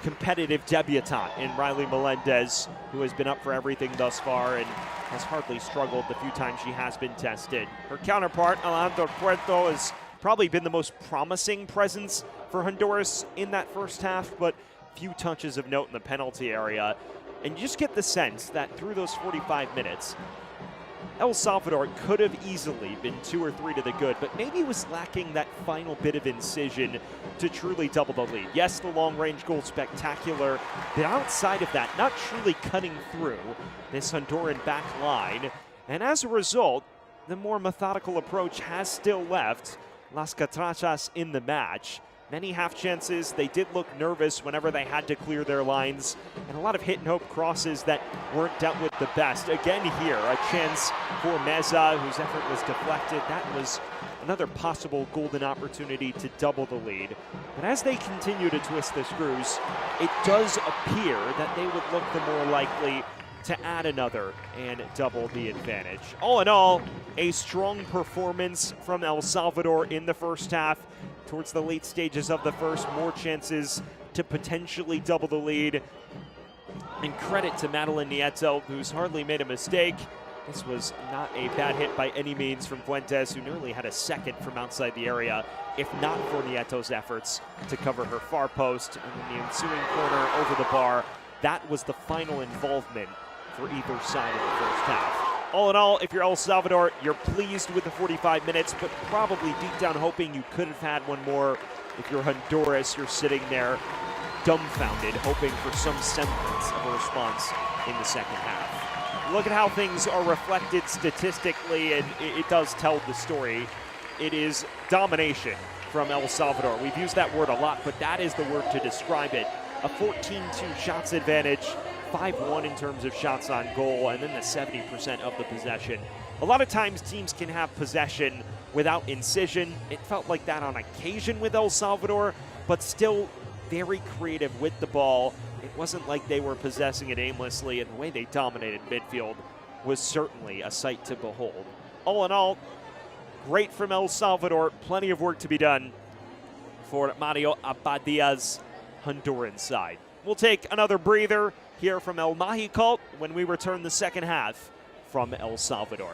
competitive debutante in Riley Melendez, who has been up for everything thus far and has hardly struggled the few times she has been tested. Her counterpart, Alejandro Puerto, has probably been the most promising presence for Honduras in that first half, but few touches of note in the penalty area. And you just get the sense that through those 45 minutes, El Salvador could have easily been 2 or 3 to the good, but maybe was lacking that final bit of incision to truly double the lead. Yes, the long-range goal spectacular, but outside of that, not truly cutting through this Honduran back line. And as a result, the more methodical approach has still left Las Catrachas in the match. Many half chances. They did look nervous whenever they had to clear their lines, and a lot of hit and hope crosses that weren't dealt with the best. Again here, a chance for Meza, whose effort was deflected. That was another possible golden opportunity to double the lead. But as they continue to twist the screws, it does appear that they would look the more likely to add another and double the advantage. All in all, a strong performance from El Salvador in the first half. Towards the late stages of the first, more chances to potentially double the lead. And credit to Madeline Nieto, who's hardly made a mistake. This was not a bad hit by any means from Fuentes, who nearly had a second from outside the area, if not for Nieto's efforts to cover her far post. And then the ensuing corner over the bar, that was the final involvement for either side in the first half. All in all, if you're El Salvador, you're pleased with the 45 minutes, but probably deep down hoping you could have had one more. If you're Honduras, you're sitting there dumbfounded, hoping for some semblance of a response in the second half. Look at how things are reflected statistically, and it does tell the story. It is domination from El Salvador. We've used that word a lot, but that is the word to describe it. A 14-2 shots advantage, 5-1 in terms of shots on goal, and then the 70% of the possession. A lot of times teams can have possession without incision. It felt like that on occasion with El Salvador, but still very creative with the ball. It wasn't like they were possessing it aimlessly, and the way they dominated midfield was certainly a sight to behold. All in all, great from El Salvador. Plenty of work to be done for Mario Abadia's Honduran side. We'll take another breather here from El Mágico when we return the second half from El Salvador.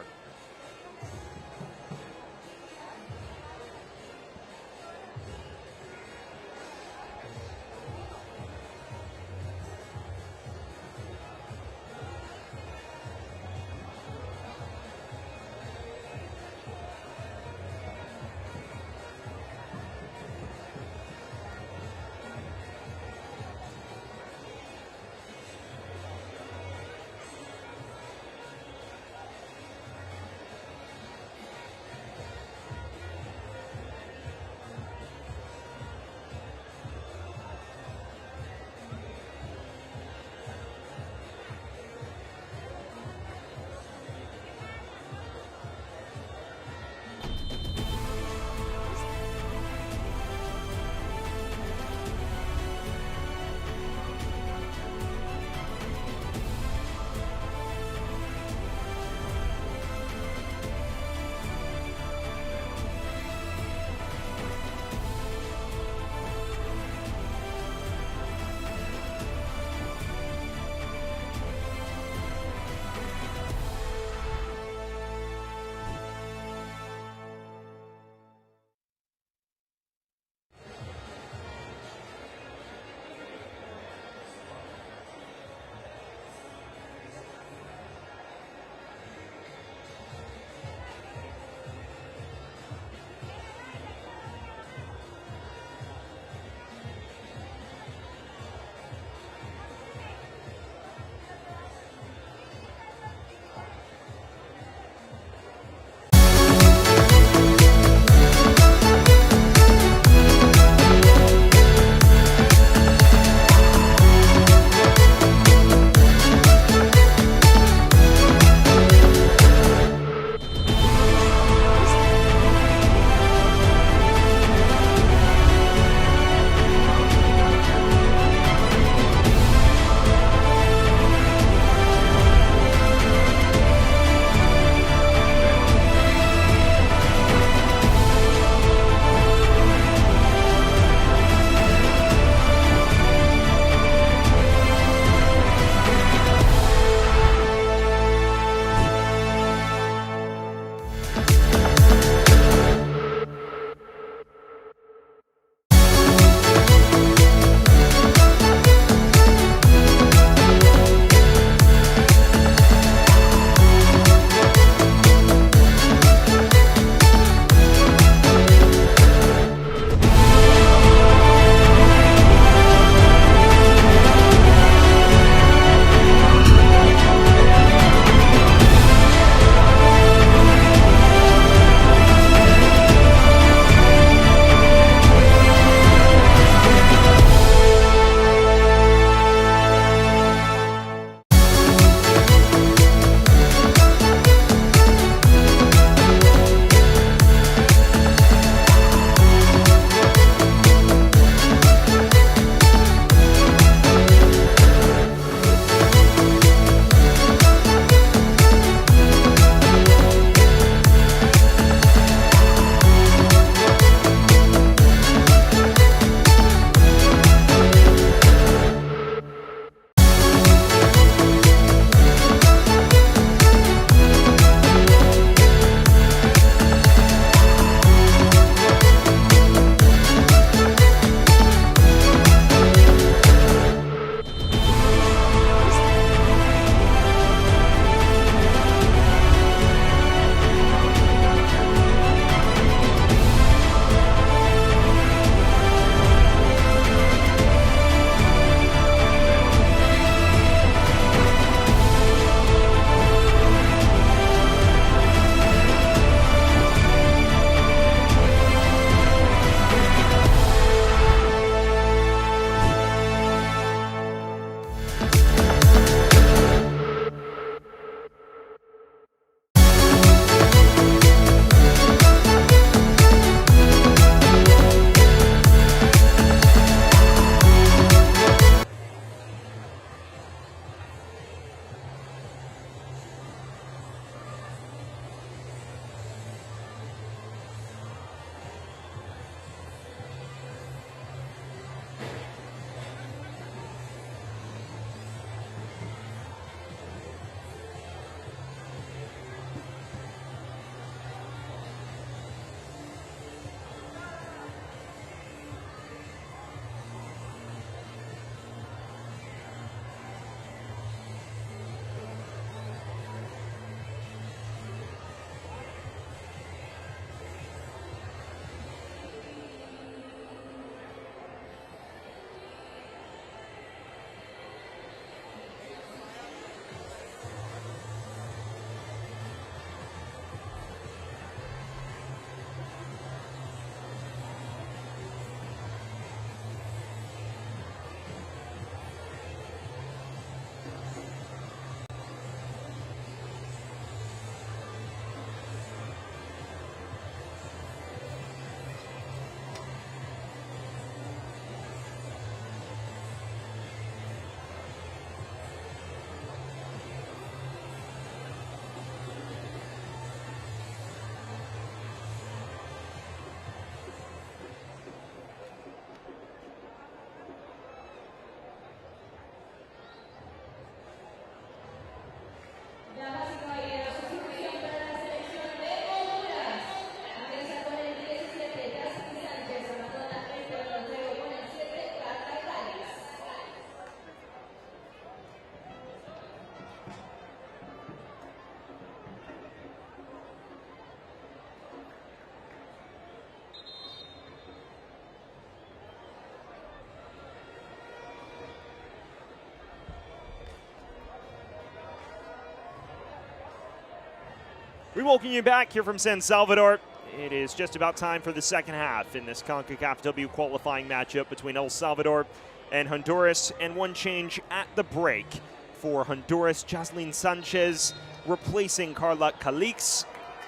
We welcome you back here from San Salvador. It is just about time for the second half in this Concacaf W qualifying matchup between El Salvador and Honduras. And one change at the break for Honduras. Jocelyn Sanchez replacing Carla Calix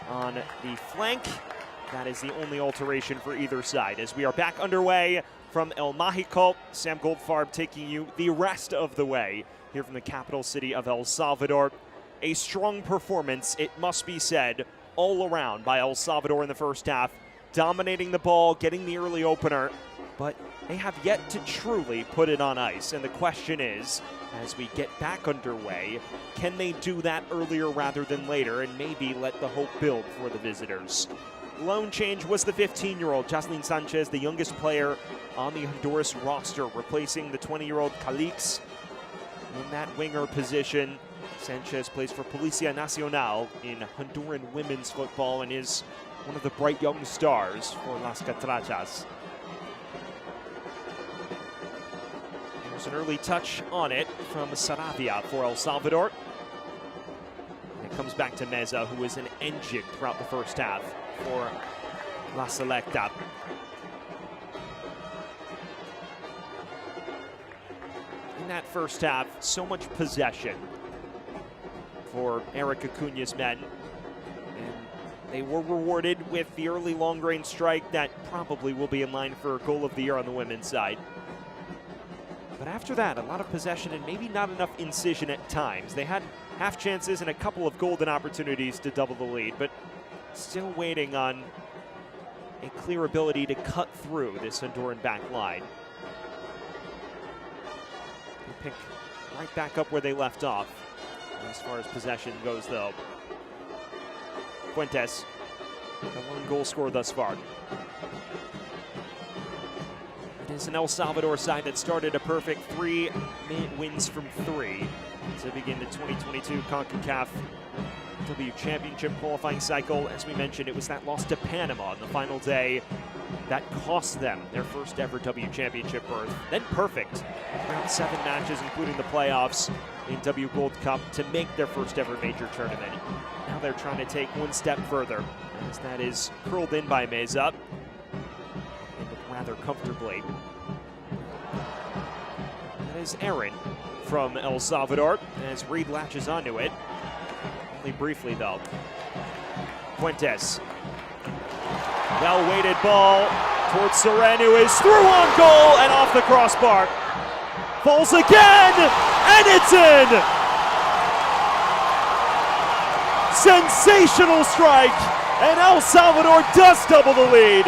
on the flank. That is the only alteration for either side. As we are back underway from El Mágico, Sam Goldfarb taking you the rest of the way here from the capital city of El Salvador. A strong performance, it must be said, all around by El Salvador in the first half, dominating the ball, getting the early opener, but they have yet to truly put it on ice. And the question is, as we get back underway, can they do that earlier rather than later and maybe let the hope build for the visitors? Lone change was the 15-year-old Jocelyn Sanchez, the youngest player on the Honduras roster, replacing the 20-year-old Calix in that winger position. Sanchez plays for Policia Nacional in Honduran women's football and is one of the bright young stars for Las Catrachas. There's an early touch on it from Saravia for El Salvador. And it comes back to Meza, who was an engine throughout the first half for La Selecta. In that first half, so much possession for Eric Acuña's men. And they were rewarded with the early long-range strike that probably will be in line for goal of the year on the women's side. But after that, a lot of possession and maybe not enough incision at times. They had half chances and a couple of golden opportunities to double the lead, but still waiting on a clear ability to cut through this Honduran back line. They pick right back up where they left off as far as possession goes, though. Fuentes, the one goal scorer thus far. It is an El Salvador side that started a perfect 3 wins from 3 to begin the 2022 Concacaf W Championship qualifying cycle. As we mentioned, it was that loss to Panama on the final day that cost them their first ever W Championship berth. Then perfect throughout 7 matches, including the playoffs in W Gold Cup, to make their first ever major tournament. Now they're trying to take one step further, as that is curled in by Meza, and rather comfortably. That is Aaron from El Salvador, as Reed latches onto it. Only briefly, though. Fuentes. Well-weighted ball towards Seren, who is through on goal and off the crossbar. Falls again, and it's in! Sensational strike, and El Salvador does double the lead.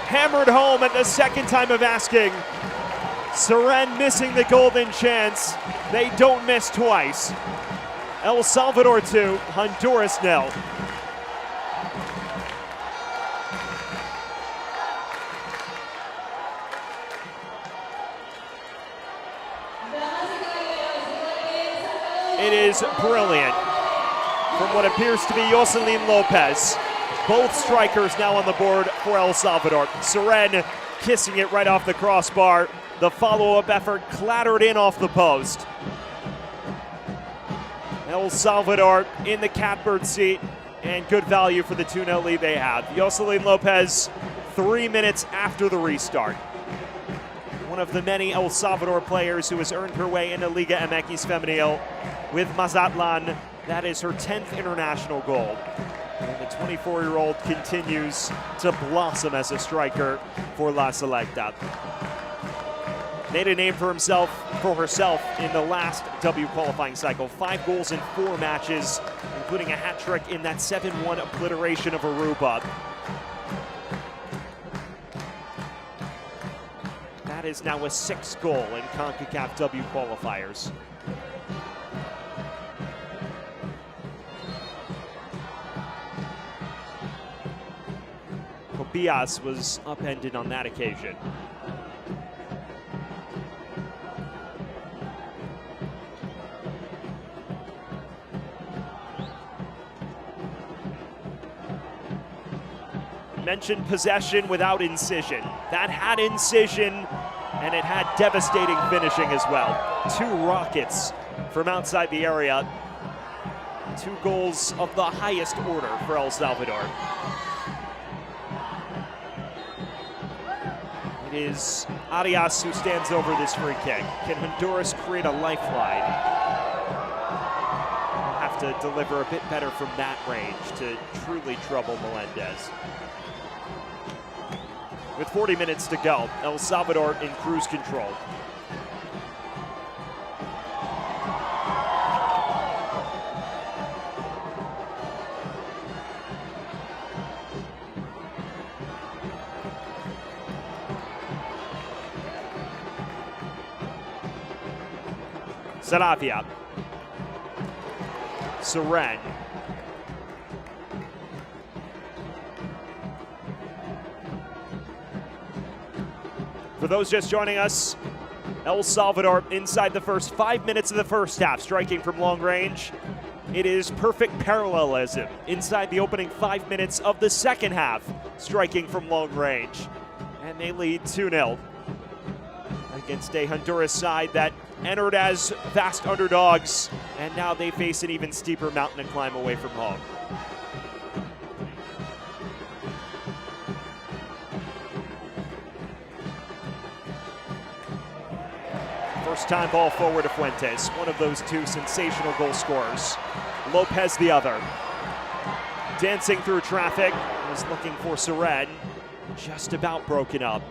Hammered home at the second time of asking. Seren missing the golden chance. They don't miss twice. El Salvador 2, Honduras 0. It is brilliant from what appears to be Jocelyn Lopez. Both strikers now on the board for El Salvador. Seren kissing it right off the crossbar. The follow-up effort clattered in off the post. El Salvador in the catbird seat, and good value for the 2-0 lead they have. Jocelyn Lopez, 3 minutes after the restart. One of the many El Salvador players who has earned her way into Liga MX Femenil with Mazatlan. That is her 10th international goal. And the 24-year-old continues to blossom as a striker for La Selecta. Made a name for herself in the last W qualifying cycle. 5 goals in 4 matches, including a hat trick in that 7-1 obliteration of Aruba. That is now a 6th goal in Concacaf W qualifiers. Bias was upended on that occasion. Mentioned possession without incision. That had incision and it had devastating finishing as well. 2 rockets from outside the area. 2 goals of the highest order for El Salvador. It is Arias who stands over this free kick. Can Honduras create a lifeline? They'll have to deliver a bit better from that range to truly trouble Melendez. With 40 minutes to go, El Salvador in cruise control. Saravia. Seren. For those just joining us, El Salvador inside the first 5 minutes of the first half, striking from long range. It is perfect parallelism inside the opening 5 minutes of the second half, striking from long range. And they lead 2-0 against a Honduras side that entered as vast underdogs, and now they face an even steeper mountain to climb away from home. First time ball forward to Fuentes, one of those 2 sensational goal scorers. Lopez the other. Dancing through traffic, was looking for Seren, just about broken up.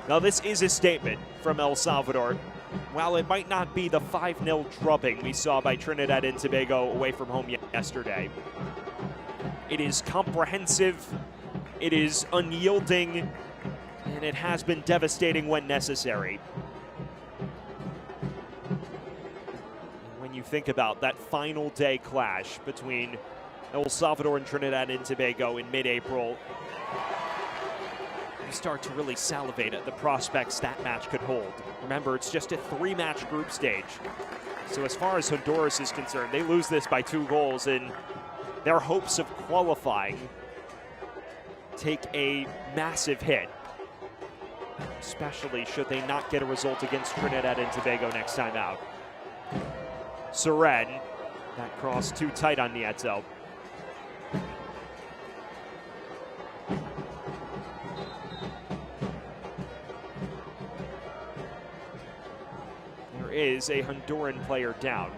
Now this is a statement from El Salvador. While it might not be the 5-0 drubbing we saw by Trinidad and Tobago away from home yesterday, it is comprehensive, it is unyielding, and it has been devastating when necessary. When you think about that final day clash between El Salvador and Trinidad and Tobago in mid-April, you start to really salivate at the prospects that match could hold. Remember, it's just a 3-match group stage. So as far as Honduras is concerned, they lose this by 2 goals, and their hopes of qualifying take a massive hit, especially should they not get a result against Trinidad and Tobago next time out. Seren, that cross too tight on Nieto. There is a Honduran player down.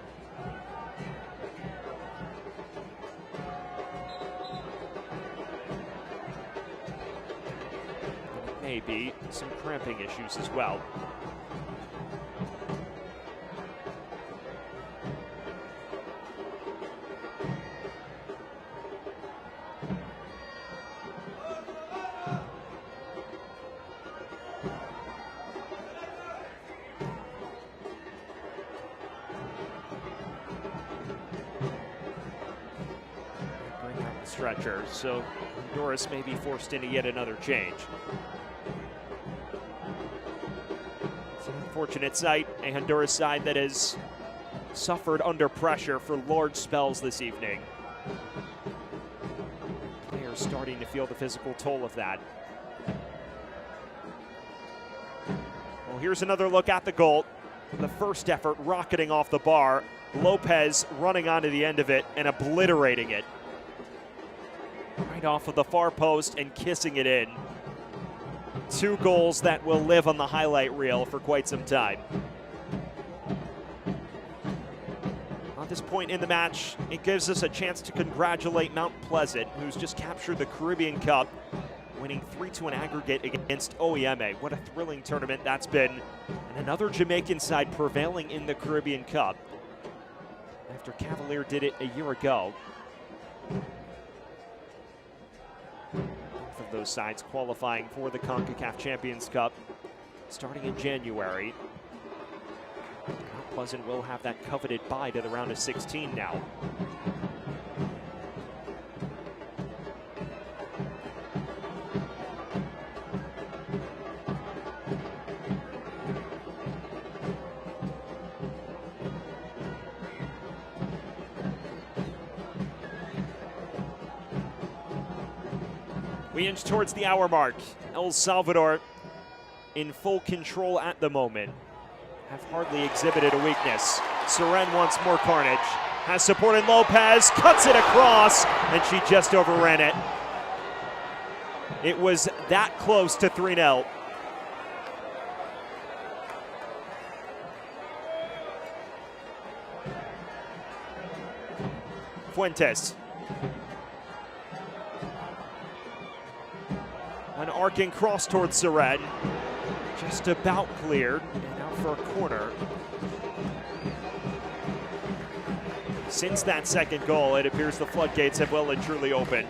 Maybe some cramping issues as well. Bring out the stretcher, so Honduras may be forced into yet another change. Fortunate sight, a Honduras side that has suffered under pressure for large spells this evening. They are starting to feel the physical toll of that. Well, here's another look at the goal. The first effort rocketing off the bar. Lopez running onto the end of it and obliterating it. Right off of the far post and kissing it in. 2 goals that will live on the highlight reel for quite some time. At this point in the match, it gives us a chance to congratulate Mount Pleasant, who's just captured the Caribbean Cup, winning 3-2 in aggregate against OEMA. What a thrilling tournament that's been. And another Jamaican side prevailing in the Caribbean Cup after Cavalier did it a year ago. Of those sides qualifying for the Concacaf Champions Cup starting in January. Mount Pleasant will have that coveted bye to the round of 16 now. We inch towards the hour mark. El Salvador in full control at the moment. Have hardly exhibited a weakness. Seren wants more carnage. Has support in Lopez, cuts it across, and she just overran it. It was that close to 3-0. Fuentes. An arcing cross towards Seren. Just about cleared, and out for a corner. Since that second goal, it appears the floodgates have well and truly opened.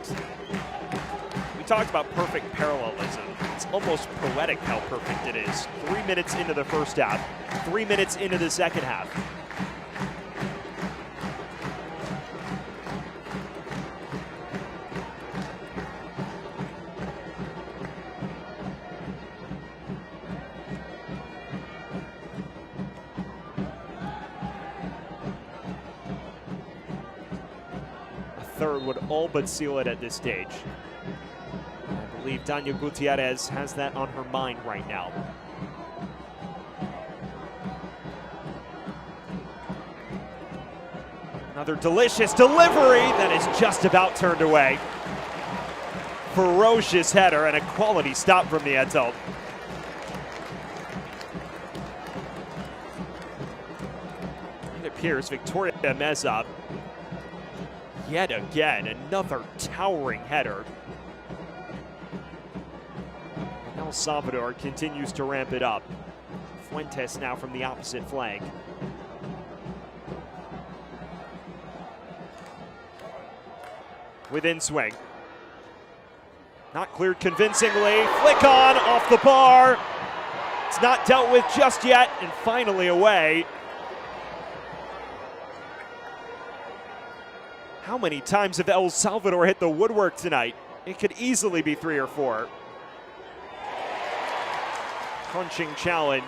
We talked about perfect parallelism. It's almost poetic how perfect it is. 3 minutes into the first half, 3 minutes into the second half. Third would all but seal it at this stage. I believe Daniel Gutierrez has that on her mind right now. Another delicious delivery that is just about turned away. Ferocious header and a quality stop from Nieto. It appears Victoria Meza yet again, another towering header. And El Salvador continues to ramp it up. Fuentes now from the opposite flank. Within swing. Not cleared convincingly. Flick on, off the bar. It's not dealt with just yet, and finally away. How many times have El Salvador hit the woodwork tonight? It could easily be 3 or 4. Crunching challenge,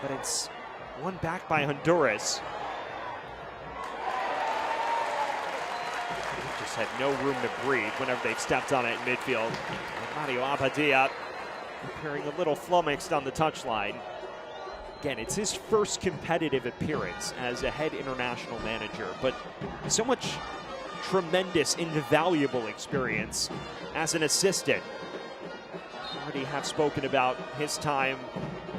but it's won back by Honduras. They just had no room to breathe whenever they've stepped on it in midfield. And Mario Abadia appearing a little flummoxed on the touchline. Again, it's his first competitive appearance as a head international manager, but so much tremendous, invaluable experience as an assistant. Already have spoken about his time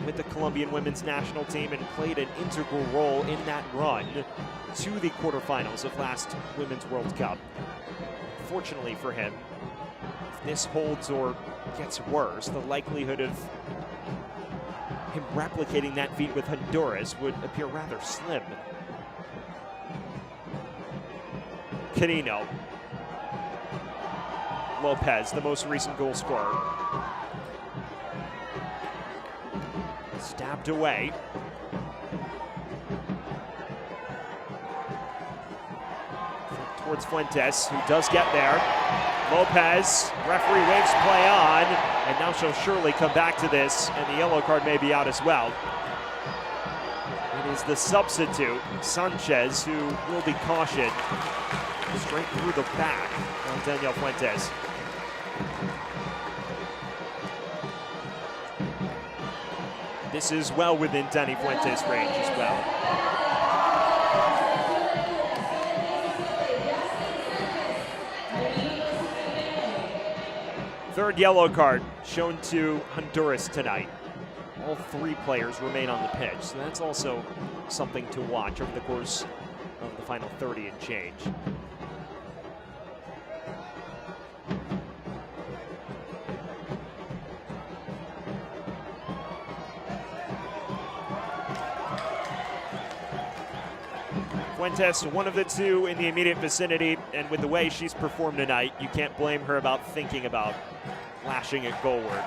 with the Colombian women's national team and played an integral role in that run to the quarterfinals of last Women's World Cup. Fortunately for him, if this holds or gets worse, the likelihood of him replicating that feat with Honduras would appear rather slim. Canino. Lopez, the most recent goal scorer. Stabbed away. Towards Fuentes, who does get there. Lopez, referee waves play on, and now she'll surely come back to this, and the yellow card may be out as well. It is the substitute, Sanchez, who will be cautioned. Straight through the back on Daniel Fuentes. This is well within Dani Fuentes' range as well. Third yellow card shown to Honduras tonight. All 3 players remain on the pitch, so that's also something to watch over the course of the final 30 and change. Fuentes, one of the 2 in the immediate vicinity, and with the way she's performed tonight, you can't blame her about thinking about lashing it goalward.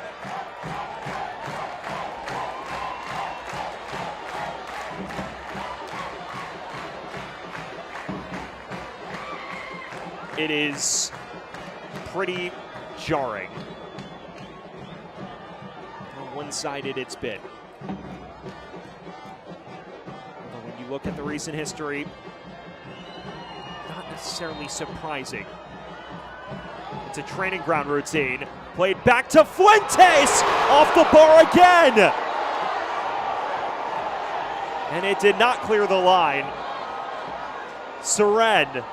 It is pretty jarring how one-sided it's been. When you look at the recent history, not necessarily surprising. It's a training ground routine. Played back to Fuentes, off the bar again. And it did not clear the line. Seren.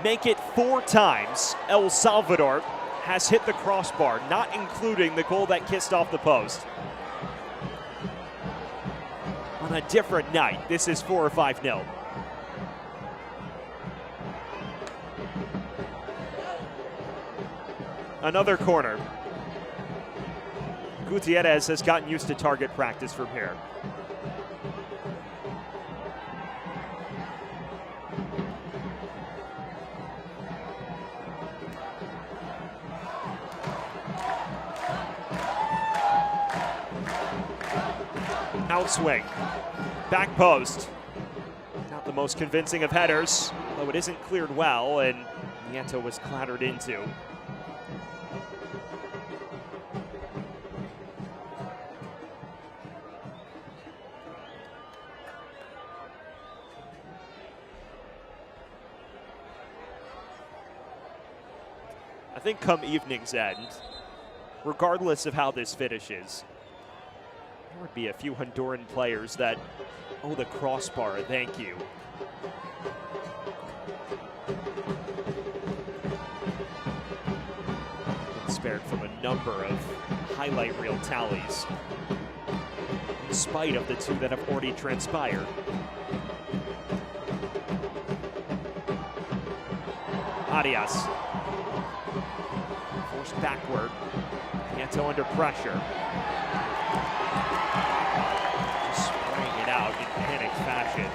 Make it 4 times. El Salvador has hit the crossbar, not including the goal that kissed off the post. On a different night, this is 4 or 5-0. Another corner. Gutierrez has gotten used to target practice from here. Outswing. Back post. Not the most convincing of headers, though it isn't cleared well, and Nieto was clattered into. I think come evening's end, regardless of how this finishes, there would be a few Honduran players that owe the crossbar a thank you. Been spared from a number of highlight reel tallies, in spite of the 2 that have already transpired. Arias. Forced backward. Nieto under pressure. Just spraying it out in panicked fashion.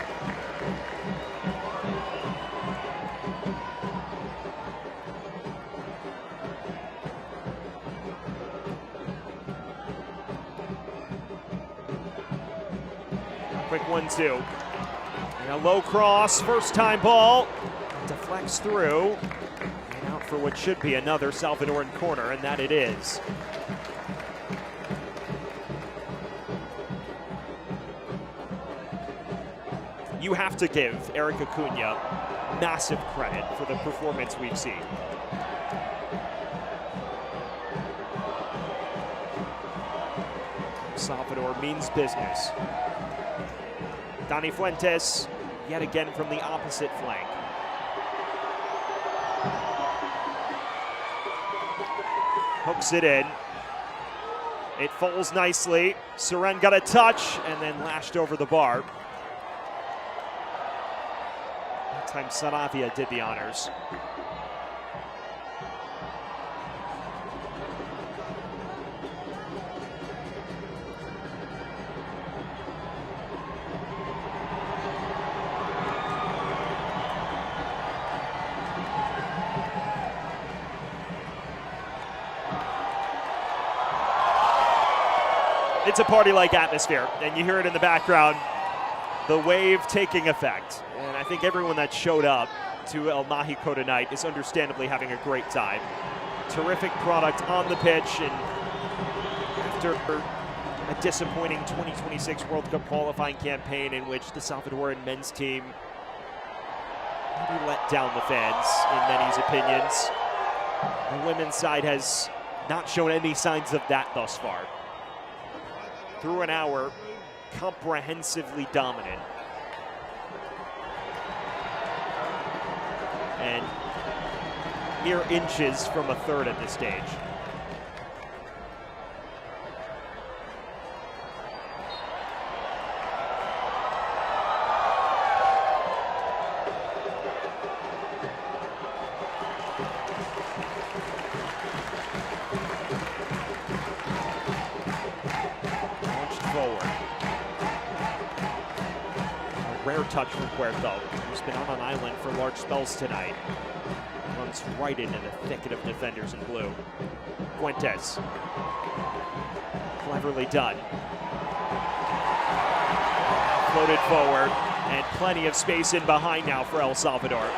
Quick 1-2. And a low cross, first time ball. Deflects through. And out for what should be another Salvadoran corner, and that it is. You have to give Eric Acuna massive credit for the performance we've seen. Salvador means business. Dani Fuentes, yet again from the opposite flank. Hooks it in. It falls nicely. Seren got a touch and then lashed over the bar. That time Saravia did the honors. It's a party-like atmosphere, and you hear it in the background, the wave taking effect. And I think everyone that showed up to El Mágico tonight is understandably having a great time. Terrific product on the pitch, and after a disappointing 2026 World Cup qualifying campaign in which the Salvadoran men's team maybe let down the fans, in many's opinions, the women's side has not shown any signs of that thus far. Through an hour, comprehensively dominant. And mere inches from a third at this stage. Rare touch from Puerto, who's been on an island for large spells tonight. Runs right into the thicket of defenders in blue. Fuentes. Cleverly done. Floated forward, and plenty of space in behind now for El Salvador.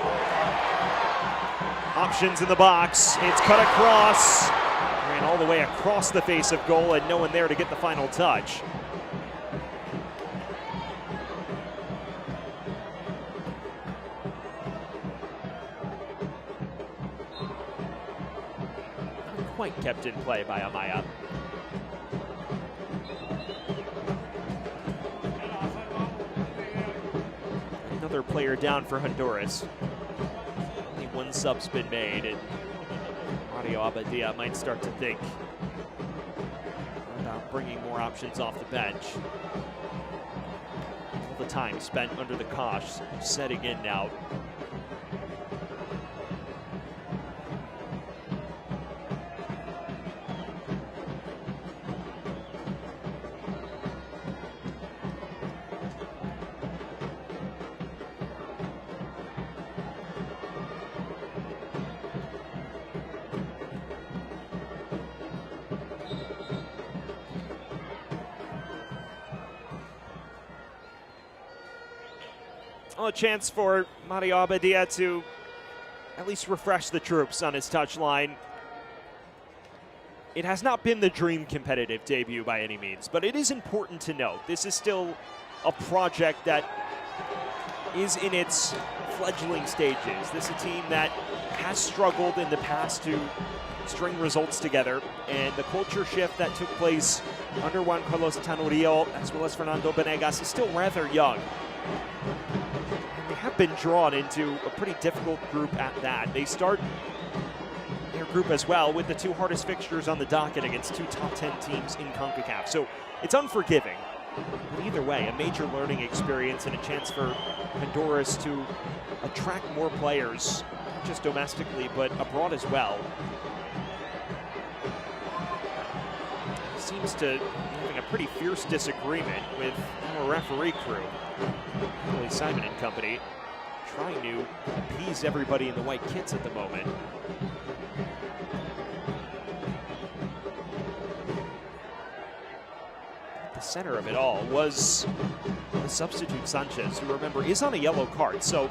Options in the box. It's cut across. Ran all the way across the face of goal, and no one there to get the final touch. quite kept in play by Amaya. Another player down for Honduras. Only one sub's been made, and Mario Abadia might start to think about bringing more options off the bench. All the time spent under the cosh, setting in now. Well, a chance for Mario Abadia to at least refresh the troops on his touchline. It has not been the dream competitive debut by any means, but it is important to note this is still a project that is in its fledgling stages. This is a team that has struggled in the past to string results together, and the culture shift that took place under Juan Carlos Tanorio as well as Fernando Benegas is still rather young. They have been drawn into a pretty difficult group at that. They start their group as well with the two hardest fixtures on the docket against two top 10 teams in Concacaf. So it's unforgiving. But either way, a major learning experience and a chance for Honduras to attract more players, not just domestically, but abroad as well. Seems to be having a pretty fierce disagreement with our referee crew. Really, Simon and company trying to appease everybody in the white kits at the moment. At the center of it all was the substitute Sanchez, who, remember, is on a yellow card, so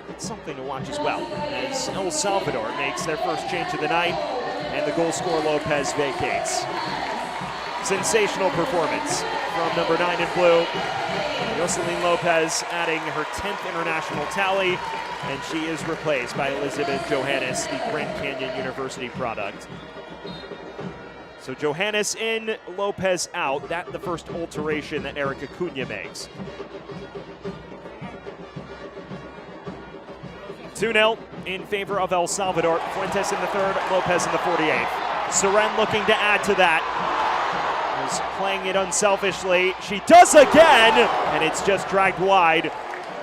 it's something to watch as well, as El Salvador makes their first change of the night, and the goal scorer Lopez vacates. Sensational performance from number 9 in blue. Jocelyn Lopez adding her 10th international tally, and she is replaced by Elizabeth Johannes, the Grand Canyon University product. So Johannes in, Lopez out. That's the first alteration that Eric Acuna makes. 2-0 in favor of El Salvador. Fuentes in the 3rd, Lopez in the 48th. Seren looking to add to that. Was playing it unselfishly. She does again, and it's just dragged wide.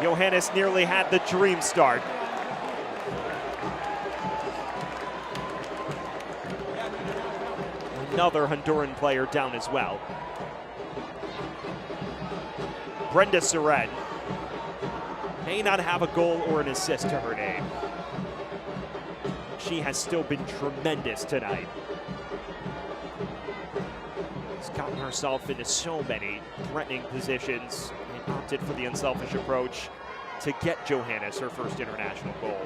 Johannes nearly had the dream start. Another Honduran player down as well. Brenda Seren may not have a goal or an assist to her name. She has still been tremendous tonight. She's gotten herself into so many threatening positions and opted for the unselfish approach to get Johannes her first international goal.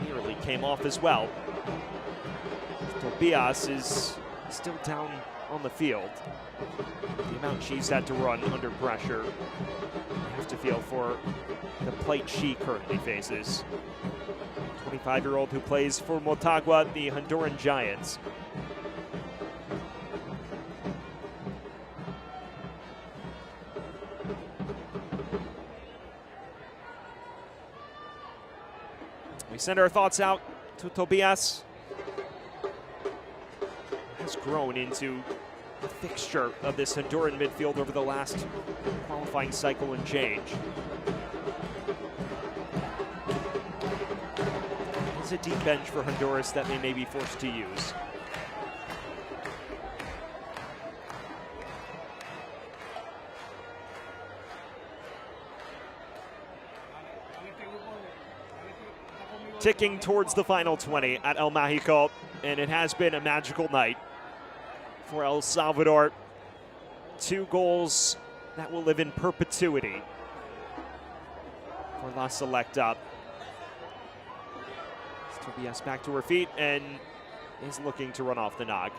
Nearly came off as well. Tobias is still down on the field. The amount she's had to run under pressure, you have to feel for the plight she currently faces. 25-year-old who plays for Motagua, the Honduran Giants. We send our thoughts out to Tobias. Has grown into a fixture of this Honduran midfield over the last qualifying cycle and change. It's a deep bench for Honduras that they may be forced to use. Ticking towards the final 20 at El Mágico, and it has been a magical night for El Salvador. 2 goals that will live in perpetuity for La Selecta. Tobias back to her feet and is looking to run off the nog.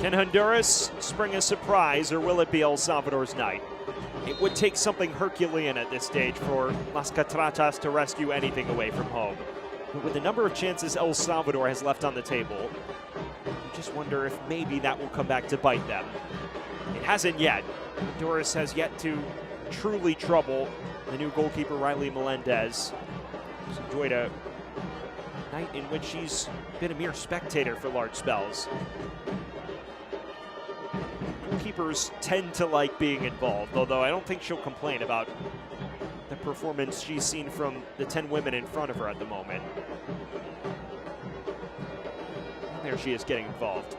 Can Honduras spring a surprise, or will it be El Salvador's night? It would take something Herculean at this stage for Las Catratas to rescue anything away from home. But with the number of chances El Salvador has left on the table, you just wonder if maybe that will come back to bite them. It hasn't yet. Honduras has yet to truly trouble the new goalkeeper Riley Melendez. She's enjoyed a night in which she's been a mere spectator for large spells. Goalkeepers tend to like being involved, although I don't think she'll complain about the performance she's seen from the 10 women in front of her at the moment. And there she is getting involved.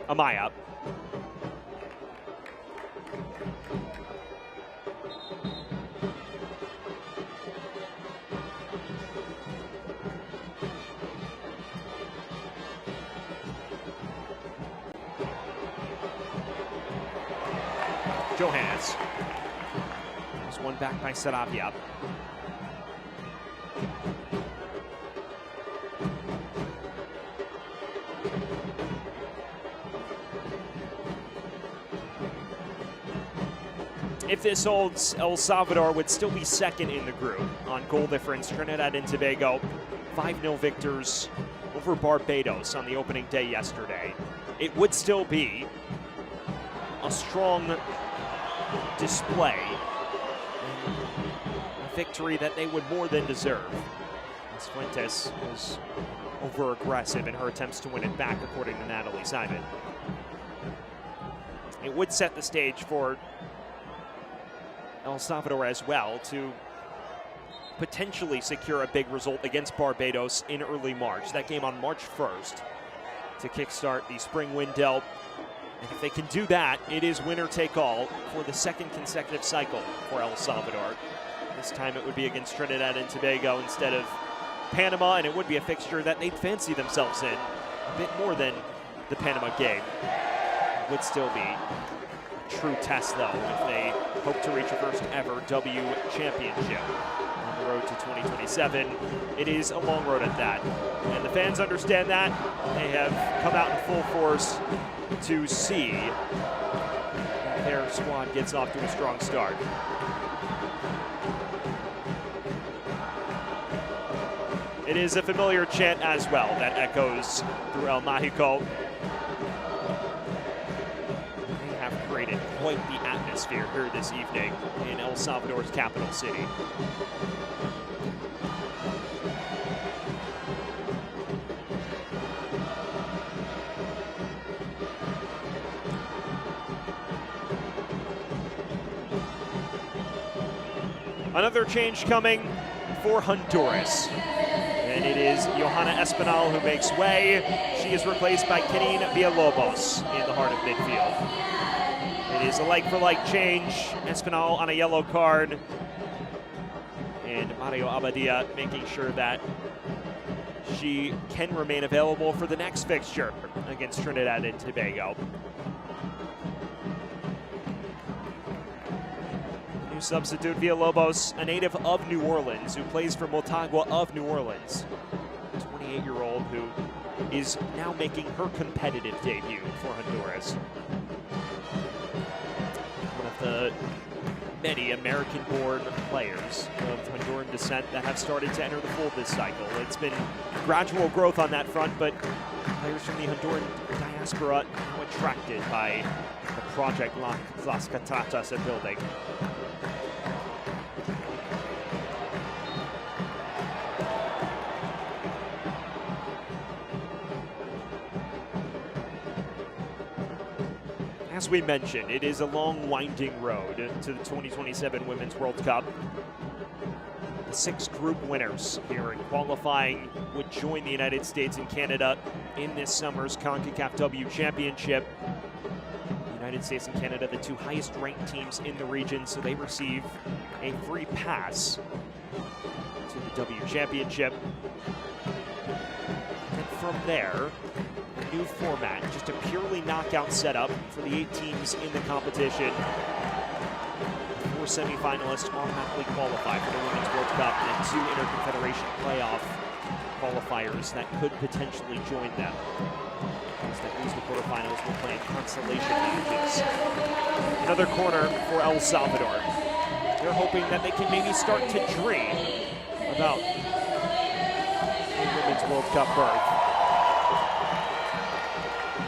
Amaya. Johannes. There's one back by Sarabia. If this holds, El Salvador would still be second in the group on goal difference. Trinidad and Tobago, 5-0 victors over Barbados on the opening day yesterday. It would still be a strong display, a victory that they would more than deserve. As Fuentes was over-aggressive in her attempts to win it back, according to Natalie Simon. It would set the stage for El Salvador as well to potentially secure a big result against Barbados in early March. That game on March 1st to kickstart the spring window. And if they can do that, it is winner take all for the second consecutive cycle for El Salvador. This time it would be against Trinidad and Tobago instead of Panama, and it would be a fixture that they'd fancy themselves in a bit more than the Panama game. It would still be a true test, though, if they hope to reach a first ever W championship on the road to 2027. It is a long road at that, and the fans understand that. They have come out in full force to see that their squad gets off to a strong start. It is a familiar chant as well that echoes through El Mágico. They have created quite the atmosphere here this evening in El Salvador's capital city. Another change coming for Honduras. And it is Johanna Espinal who makes way. She is replaced by Kenine Villalobos in the heart of midfield. It is a like-for-like change. Espinal on a yellow card. And Mario Abadia making sure that she can remain available for the next fixture against Trinidad and Tobago. Substitute Villalobos, a native of New Orleans who plays for Motagua of New Orleans. 28-year-old who is now making her competitive debut for Honduras. One of the many American-born players of Honduran descent that have started to enter the fold this cycle. It's been gradual growth on that front, but players from the Honduran diaspora now attracted by the project Las Catratas are building. As we mentioned, it is a long, winding road to the 2027 Women's World Cup. The 6 group winners here in qualifying would join the United States and Canada in this summer's Concacaf W Championship. The United States and Canada, the 2 highest ranked teams in the region, so they receive a free pass to the W Championship. And from there, new format, just a purely knockout setup for the 8 teams in the competition. 4 semifinalists automatically qualify for the Women's World Cup and 2 Interconfederation playoff qualifiers that could potentially join them. Those that lose the quarterfinals will play in consolation matches. Another corner for El Salvador. They're hoping that they can maybe start to dream about a Women's World Cup berth.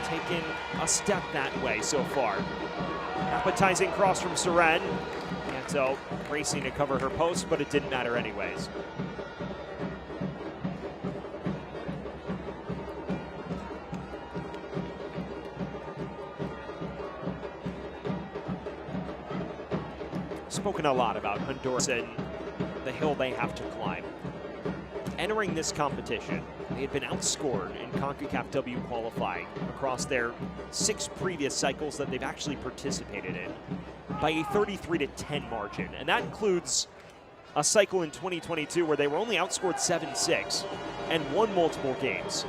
Taken a step that way so far. Appetizing cross from Seren. Nieto racing to cover her post, but it didn't matter anyways. Spoken a lot about Honduras and the hill they have to climb. Entering this competition, they had been outscored in Concacaf W qualifying across their 6 previous cycles that they've actually participated in by a 33-10 margin. And that includes a cycle in 2022 where they were only outscored 7-6 and won multiple games.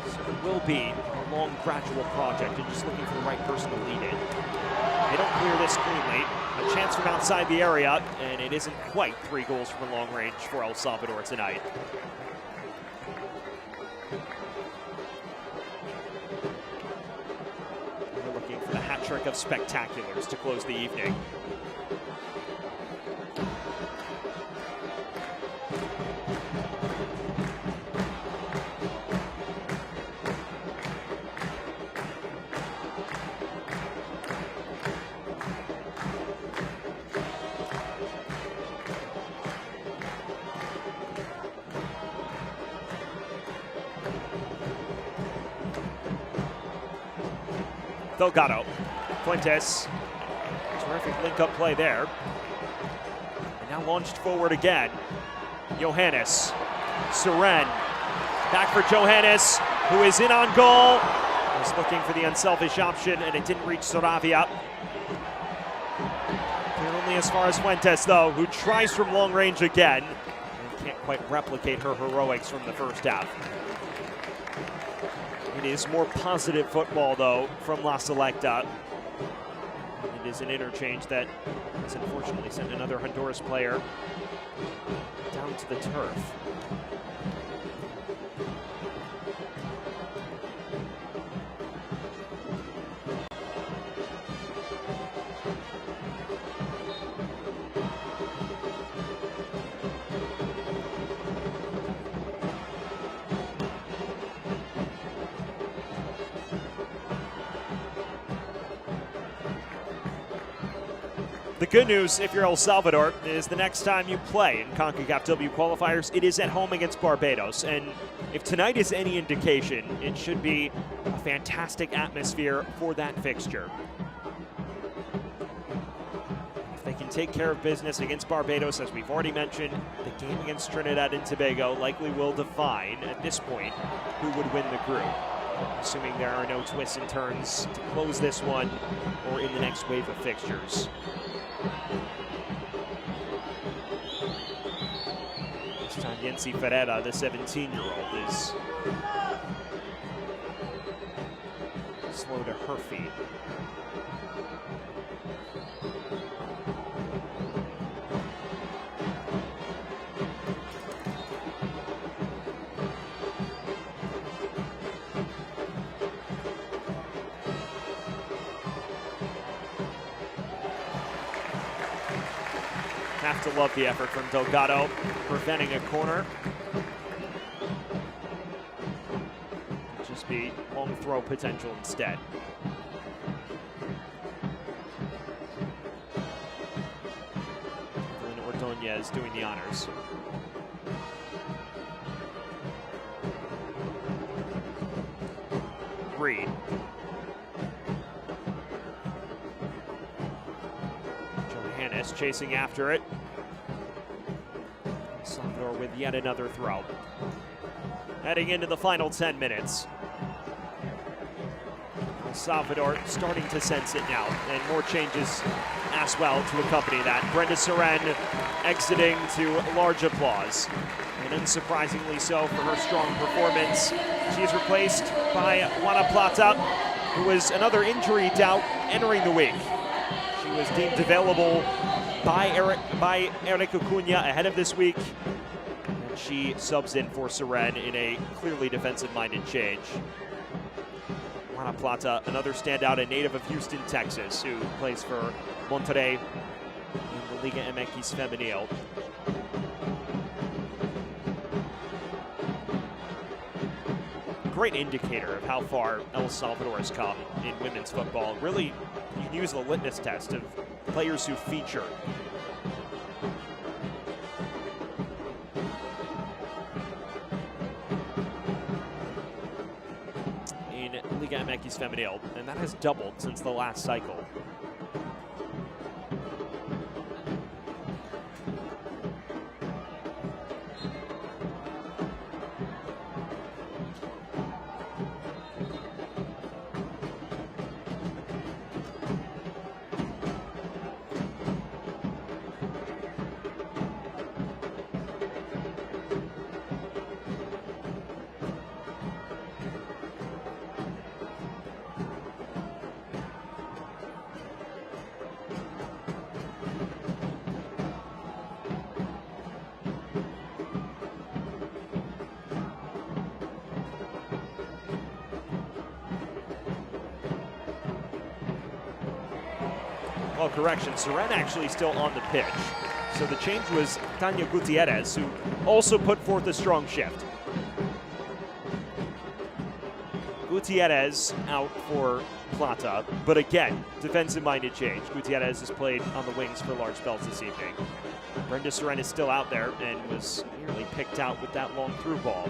So it will be a long, gradual project and just looking for the right person to lead it. They don't clear this cleanly. A chance from outside the area, and it isn't quite 3 goals from long range for El Salvador tonight. We're looking for the hat trick of spectaculars to close the evening. Delgado, Fuentes, terrific link-up play there. And now launched forward again. Johannes, Seren, back for Johannes, who is in on goal. Was looking for the unselfish option, and it didn't reach Saravia. Only as far as Fuentes, though, who tries from long range again, and can't quite replicate her heroics from the first half. It is more positive football, though, from La Selecta. It is an interchange that has unfortunately sent another Honduras player down to the turf. The good news, if you're El Salvador, is the next time you play in Concacaf W Qualifiers, it is at home against Barbados. And if tonight is any indication, it should be a fantastic atmosphere for that fixture. If they can take care of business against Barbados, as we've already mentioned, the game against Trinidad and Tobago likely will define, at this point, who would win the group. Assuming there are no twists and turns to close this one or in the next wave of fixtures. This time Yensi Ferreira, the 17-year-old, is slow to her feet. Have to love the effort from Delgado, preventing a corner. Just be long throw potential instead. Evelyn Ordonez doing the honors. Reed. Johannes chasing after it. Salvador with yet another throw. Heading into the final 10 minutes. Salvador starting to sense it now, and more changes as well to accompany that. Brenda Seren exiting to large applause, and unsurprisingly so for her strong performance. She is replaced by Juana Plata, who was another injury doubt entering the week. She was deemed available by Eric Acuna ahead of this week. And she subs in for Seren in a clearly defensive-minded change. Juana Plata, another standout, a native of Houston, Texas, who plays for Monterrey in the Liga MX Femenil. Great indicator of how far El Salvador has come in women's football. Really, you can use the litmus test of players who feature. In Liga MX Femenil, and that has doubled since the last cycle. Well, correction, Seren actually still on the pitch. So the change was Tania Gutierrez, who also put forth a strong shift. Gutierrez out for Plata, but again, defensive-minded change. Gutierrez has played on the wings for large spells this evening. Brenda Seren is still out there and was nearly picked out with that long through ball.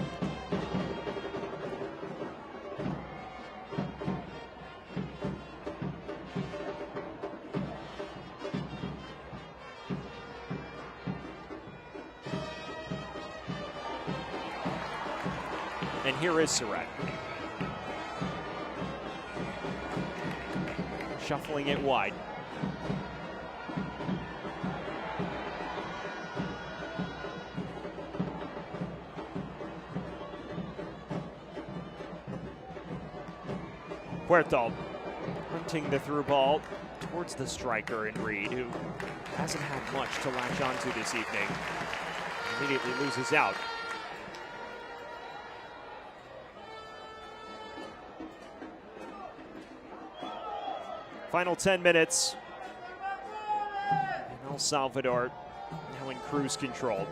And here is Seren. Shuffling it wide. Puerto hunting the through ball towards the striker in Reed, who hasn't had much to latch onto this evening. Immediately loses out. Final 10 minutes. And El Salvador now in cruise control.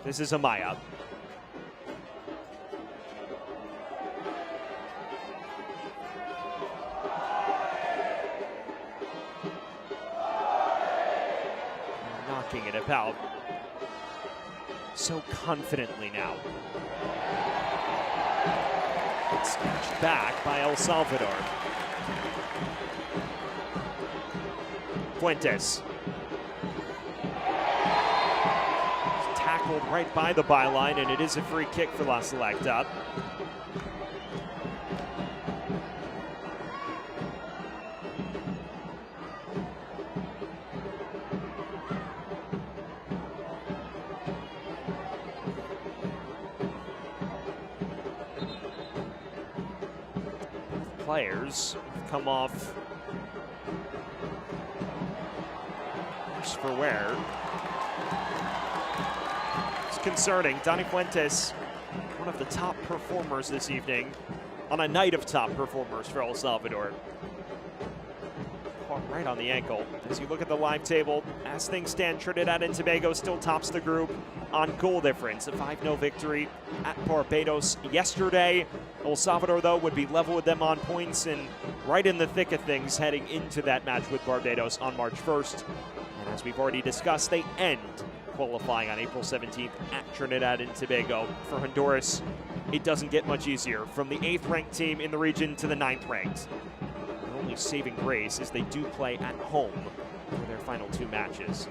This is Amaya. Knocking it about so confidently now. Snatched back by El Salvador. Fuentes. Tackled right by the byline, and it is a free kick for La Selecta. Players come off worse for wear. It's concerning. Dani Fuentes, one of the top performers this evening, on a night of top performers for El Salvador. Caught right on the ankle. As you look at the live table, as things stand, Trinidad and Tobago still tops the group on goal difference. A 5-0 victory at Barbados yesterday. El Salvador, though, would be level with them on points and right in the thick of things heading into that match with Barbados on March 1st. And as we've already discussed, they end qualifying on April 17th at Trinidad and Tobago. For Honduras, it doesn't get much easier. From the 8th-ranked team in the region to the 9th-ranked. The only saving grace is they do play at home for their final 2 matches.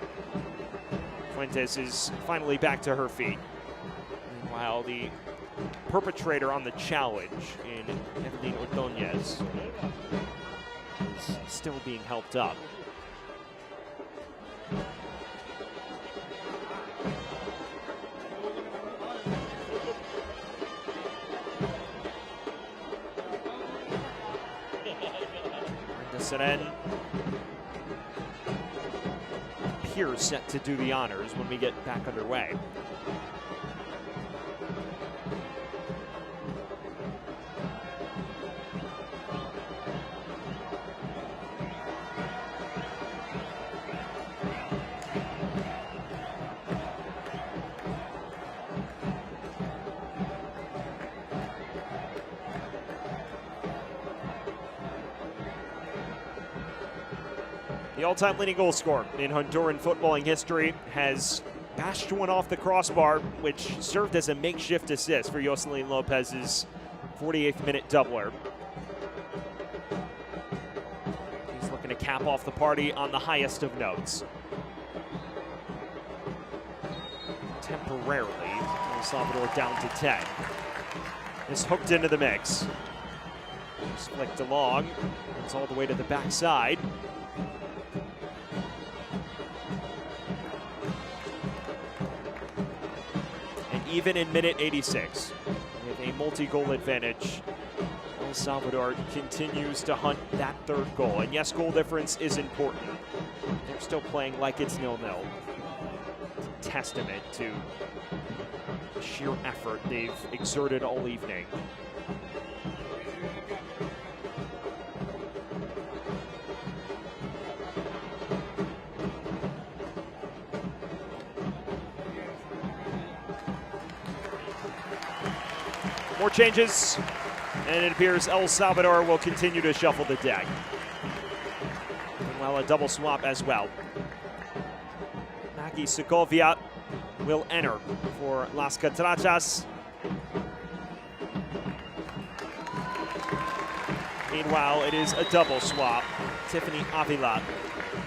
Fuentes is finally back to her feet. Meanwhile, the perpetrator on the challenge in Evelyn Ordóñez is still being helped up. Seren appears set to do the honors when we get back underway. The all-time leading goal scorer in Honduran footballing history has bashed one off the crossbar, which served as a makeshift assist for Jocelyn Lopez's 48th minute doubler. He's looking to cap off the party on the highest of notes. Temporarily, El Salvador down to 10. Is hooked into the mix. It's flicked along. It's all the way to the backside. Even in minute 86, with a multi-goal advantage, El Salvador continues to hunt that third goal. And yes, goal difference is important. They're still playing like it's 0-0. It's a testament to the sheer effort they've exerted all evening. More changes, and it appears El Salvador will continue to shuffle the deck. Meanwhile, a double swap as well. Maggie Segovia will enter for Las Catrachas. Meanwhile, it is a double swap. Tiffany Avila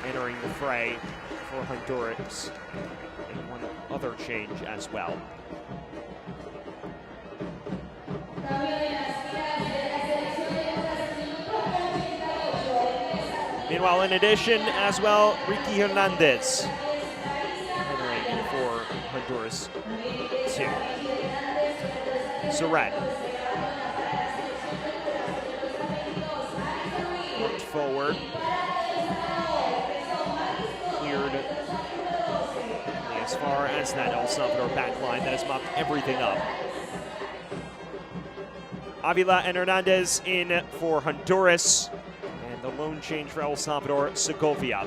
entering the fray for Honduras. And one other change as well. Meanwhile, in addition, as well, Ricky Hernandez entering for Honduras 2. Seren worked forward, cleared as far as that El Salvador back line that has mopped everything up. Avila and Hernandez in for Honduras. And the lone change for El Salvador, Segovia.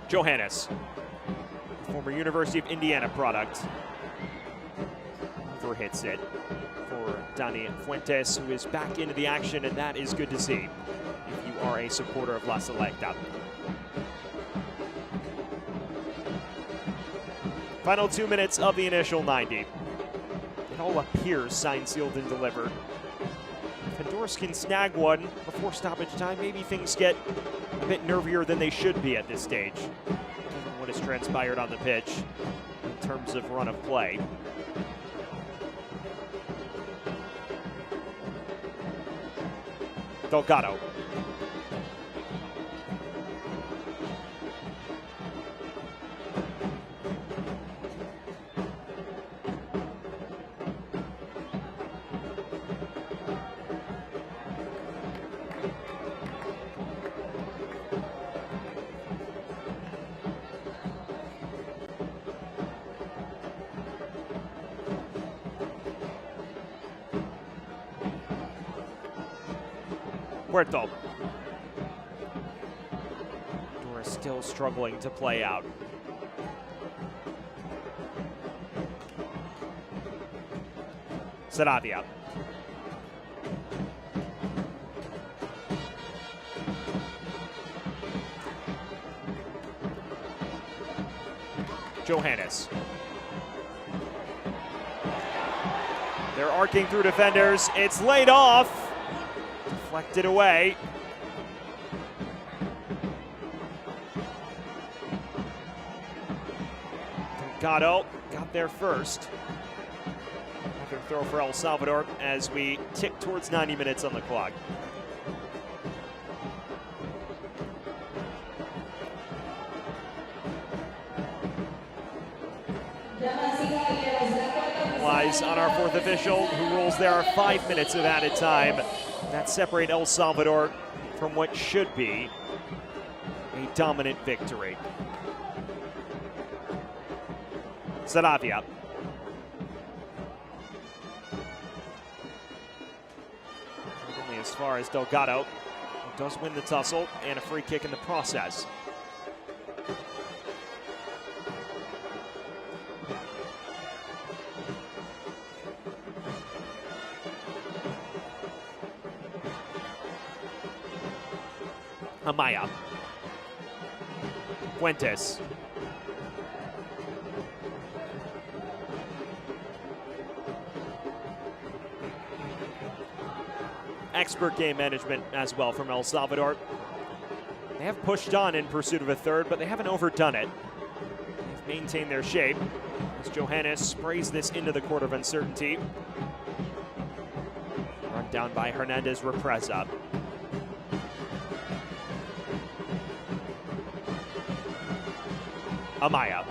Johannes, former University of Indiana product, overhits it for Dani Fuentes, who is back into the action, and that is good to see if you are a supporter of La Selecta. Final 2 minutes of the initial 90. It all appears signed, sealed, and delivered. If Honduras can snag one before stoppage time, maybe things get a bit nervier than they should be at this stage, given what has transpired on the pitch in terms of run of play. Delgado. Puerto. Honduras still struggling to play out. Saravia. Johannes. They're arcing through defenders. It's laid off. Deflected away. Delgado got there first. Another throw for El Salvador as we tick towards 90 minutes on the clock. capitalize on our fourth official, who rules there are 5 minutes of added time that separate El Salvador from what should be a dominant victory. Saravia. Only as far as Delgado, who does win the tussle, and a free kick in the process. Amaya. Fuentes. Expert game management as well from El Salvador. They have pushed on in pursuit of a third, but they haven't overdone it. They've maintained their shape as Johannes sprays this into the court of uncertainty. Run down by Hernandez Represa. Amaya.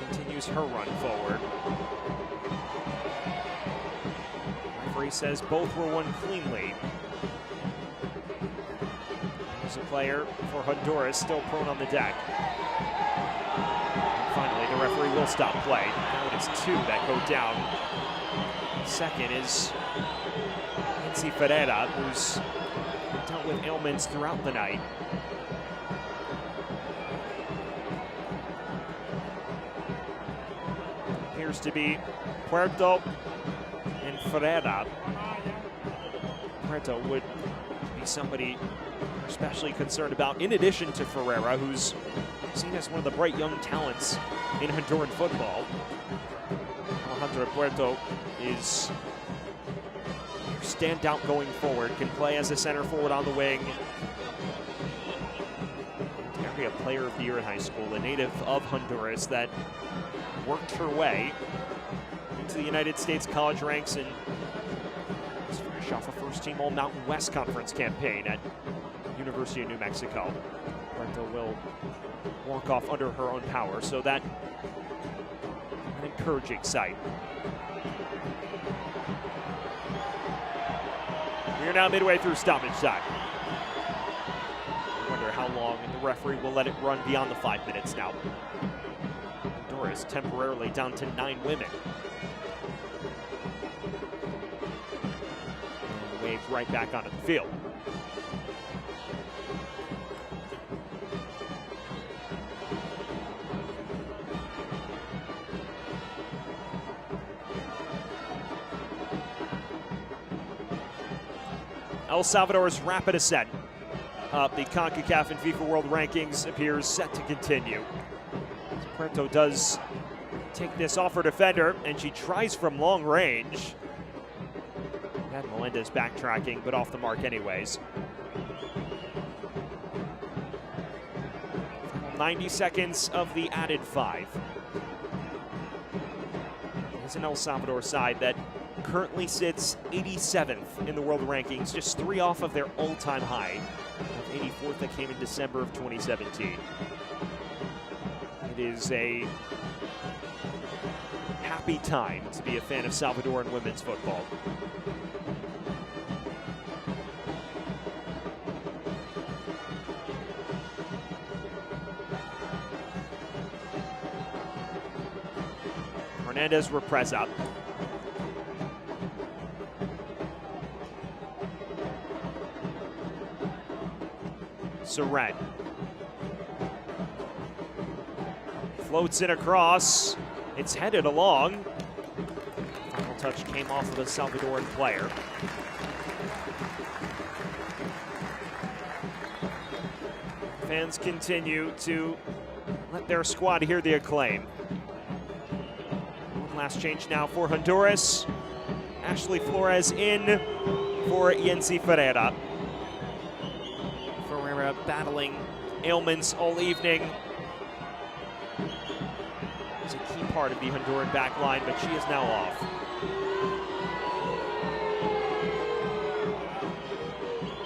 Continues her run forward. Referee says both were won cleanly. There's a player for Honduras still prone on the deck. And finally, the referee will stop play. Now it is 2 that go down. Second is Nancy Ferreira, who's dealt with ailments throughout the night. Appears to be Puerto and Ferreira. Puerto would be somebody we're especially concerned about, in addition to Ferreira, who's seen as one of the bright young talents in Honduran football. Alejandro Puerto is standout going forward, can play as a center forward on the wing. Area Player of the Year in high school, a native of Honduras that worked her way into the United States college ranks and was fresh off a first-team All-Mountain West Conference campaign at University of New Mexico. Puerto will walk off under her own power, so that an encouraging sight. We are now midway through stoppage time. I wonder how long the referee will let it run beyond the 5 minutes now. Honduras temporarily down to 9 women. And waved right back onto the field. El Salvador's rapid ascent up the Concacaf and FIFA World Rankings appears set to continue. Puerto does take this off her defender, and she tries from long range. Had Melendez backtracking, but off the mark anyways. 90 seconds of the added 5. It's an El Salvador side that currently sits 87th in the world rankings, just 3 off of their all-time high of 84th that came in December of 2017. It is a happy time to be a fan of Salvadoran women's football. Hernandez Represa. Seren. Floats it across. It's headed along. Final touch came off of a Salvadoran player. Fans continue to let their squad hear the acclaim. One last change now for Honduras. Ashley Flores in for Yency Ferreira. Ferreira battling ailments all evening. It's a key part of the Honduran back line, but she is now off.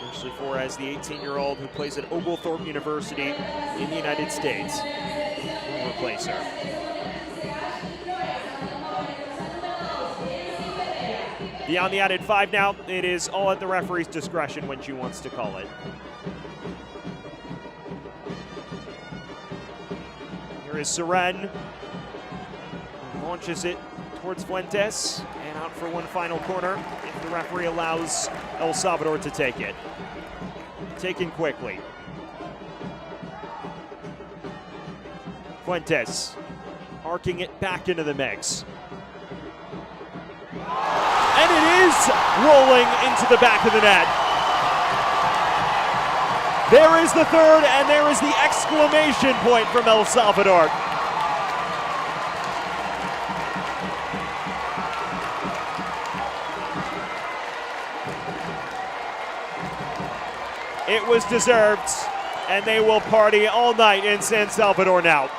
Ashley Flores, the 18-year-old who plays at Oglethorpe University in the United States. will replace her. Beyond the added 5 now, it is all at the referee's discretion when she wants to call it. Here is Seren. Launches it towards Fuentes and out for one final corner if the referee allows El Salvador to take it. Taken quickly. Fuentes arcing it back into the mix. And it is rolling into the back of the net. There is the third, and there is the exclamation point from El Salvador. It was deserved, and they will party all night in San Salvador now.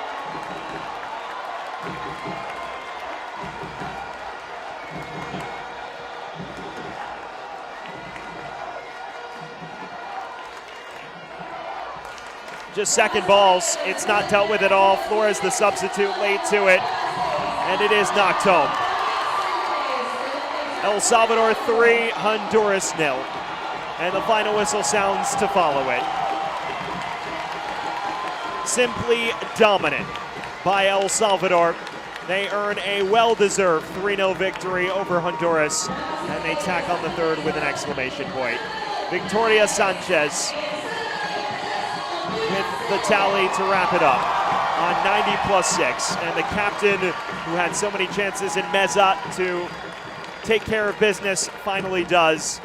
Just second balls. It's not dealt with at all. Flores, the substitute, late to it, and it is knocked home. El Salvador 3, Honduras 0. And the final whistle sounds to follow it. Simply dominant by El Salvador. They earn a well-deserved 3-0 victory over Honduras, and they tack on the third with an exclamation point. Victoria Sanchez with the tally to wrap it up on 90+6. And the captain, who had so many chances in Meza to take care of business, finally does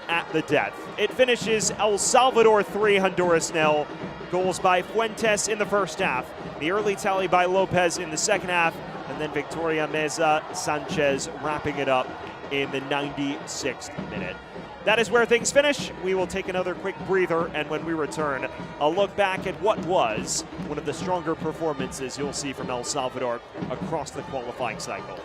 at the death. It finishes El Salvador 3, Honduras 0. Goals by Fuentes in the first half, the early tally by Lopez in the second half, and then Victoria Meza Sanchez wrapping it up in the 96th minute. That is where things finish. We will take another quick breather, and when we return, a look back at what was one of the stronger performances you'll see from El Salvador across the qualifying cycle.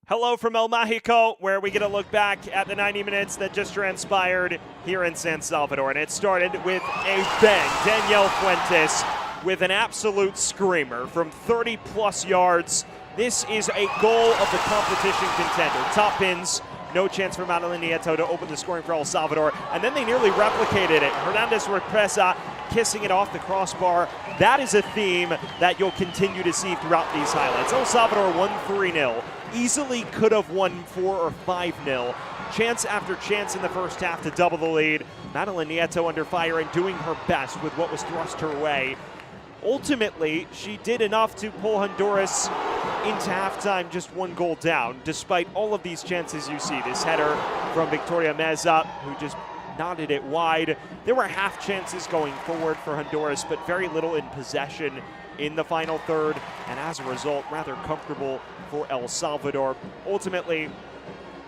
Hello from El Mágico, where we get a look back at the 90 minutes that just transpired here in San Salvador. And it started with a bang. Danielle Fuentes with an absolute screamer from 30-plus yards. This is a goal of the competition contender. Top pins, no chance for Madeline Nieto to open the scoring for El Salvador, and then they nearly replicated it. Hernandez Represa kissing it off the crossbar. That is a theme that you'll continue to see throughout these highlights. El Salvador won 3-0. Easily could have won 4 or 5-0. Chance after chance in the first half to double the lead. Madeline Nieto under fire and doing her best with what was thrust her way. Ultimately, she did enough to pull Honduras into halftime just 1 goal down, despite all of these chances you see. This header from Victoria Meza, who just nodded it wide. There were half chances going forward for Honduras, but very little in possession in the final third, and as a result, rather comfortable for El Salvador. Ultimately,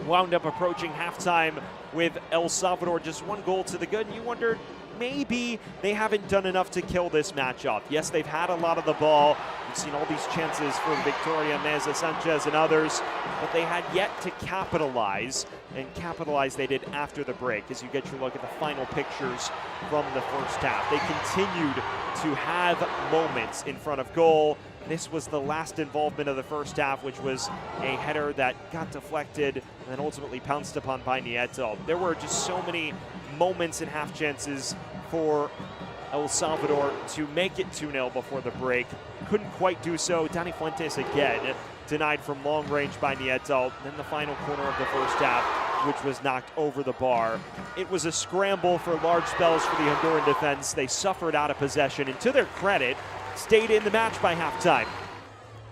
wound up approaching halftime with El Salvador just 1 goal to the good, and you wondered, maybe they haven't done enough to kill this matchup. Yes, they've had a lot of the ball. We've seen all these chances from Victoria Meza Sanchez and others, but they had yet to capitalize, and capitalize they did after the break as you get your look at the final pictures from the first half. They continued to have moments in front of goal. This was the last involvement of the first half, which was a header that got deflected and then ultimately pounced upon by Nieto. There were just so many moments and half chances for El Salvador to make it 2-0 before the break. Couldn't quite do so. Dani Fuentes again denied from long range by Nieto. Then the final corner of the first half, which was knocked over the bar. It was a scramble for large spells for the Honduran defense. They suffered out of possession, and to their credit, stayed in the match by halftime.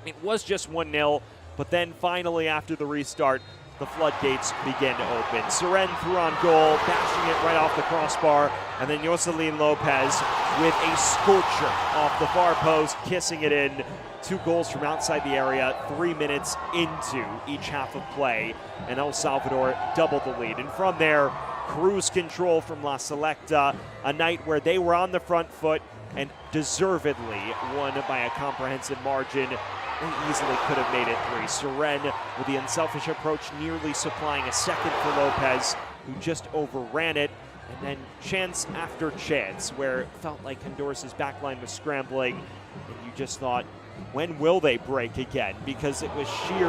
It was just 1-0, but then finally after the restart, the floodgates began to open. Seren threw on goal, bashing it right off the crossbar, and then Jocelyn Lopez with a scorcher off the far post, kissing it in. 2 goals from outside the area, 3 minutes into each half of play, and El Salvador doubled the lead. And from there, cruise control from La Selecta, a night where they were on the front foot and deservedly won by a comprehensive margin. They easily could have made it 3. Seren with the unselfish approach, nearly supplying a second for Lopez, who just overran it. And then chance after chance, where it felt like Honduras' backline was scrambling, and you just thought, when will they break again? Because it was sheer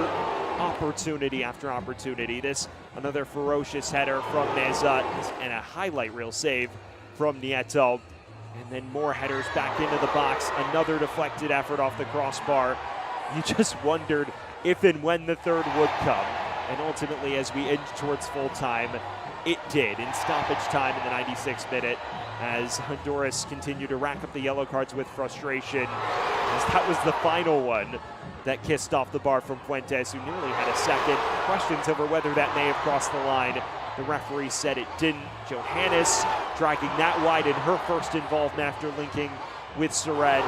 opportunity after opportunity. This, another ferocious header from Meza, and a highlight reel save from Nieto. And then more headers back into the box. Another deflected effort off the crossbar. You just wondered if and when the third would come. And ultimately, as we inch towards full time, it did in stoppage time in the 96th minute, as Honduras continued to rack up the yellow cards with frustration, as that was the final one that kissed off the bar from Fuentes, who nearly had a second. Questions over whether that may have crossed the line. The referee said it didn't. Johannes dragging that wide in her first involvement after linking with Seren.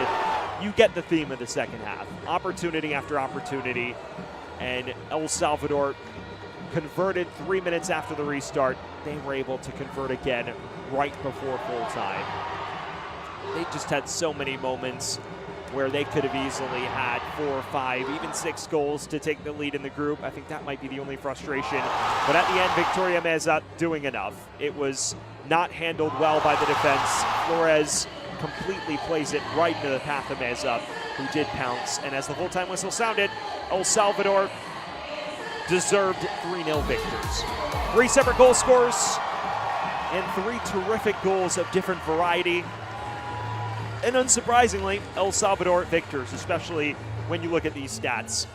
You get the theme of the second half. Opportunity after opportunity, and El Salvador converted 3 minutes after the restart. They were able to convert again right before full time. They just had so many moments where they could have easily had 4 or 5, even 6 goals to take the lead in the group. I think that might be the only frustration. But at the end, Victoria Meza doing enough. It was not handled well by the defense. Flores completely plays it right into the path of Meza, who did pounce. And as the full-time whistle sounded, El Salvador deserved 3-0 victors. 3 separate goal scorers and 3 terrific goals of different variety. And unsurprisingly, El Salvador victors, especially when you look at these stats.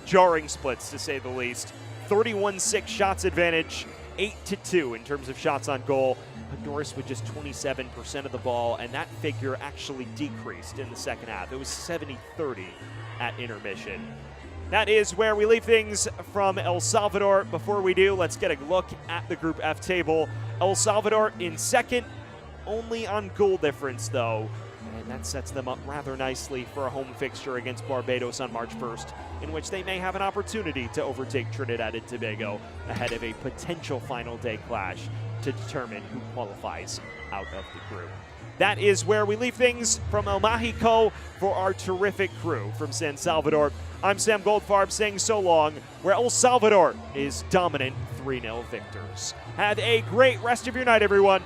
Jarring splits, to say the least. 31-6 shots advantage, 8-2 in terms of shots on goal. Honduras with just 27% of the ball, and that figure actually decreased in the second half. It was 70-30 at intermission. That is where we leave things from El Salvador. Before we do, let's get a look at the Group F table. El Salvador in second, only on goal difference though. And that sets them up rather nicely for a home fixture against Barbados on March 1st, in which they may have an opportunity to overtake Trinidad and Tobago ahead of a potential final day clash to determine who qualifies out of the group. That is where we leave things from El Mágico for our terrific crew from San Salvador. I'm Sam Goldfarb saying so long, where El Salvador is dominant 3-0 victors. Have a great rest of your night, everyone.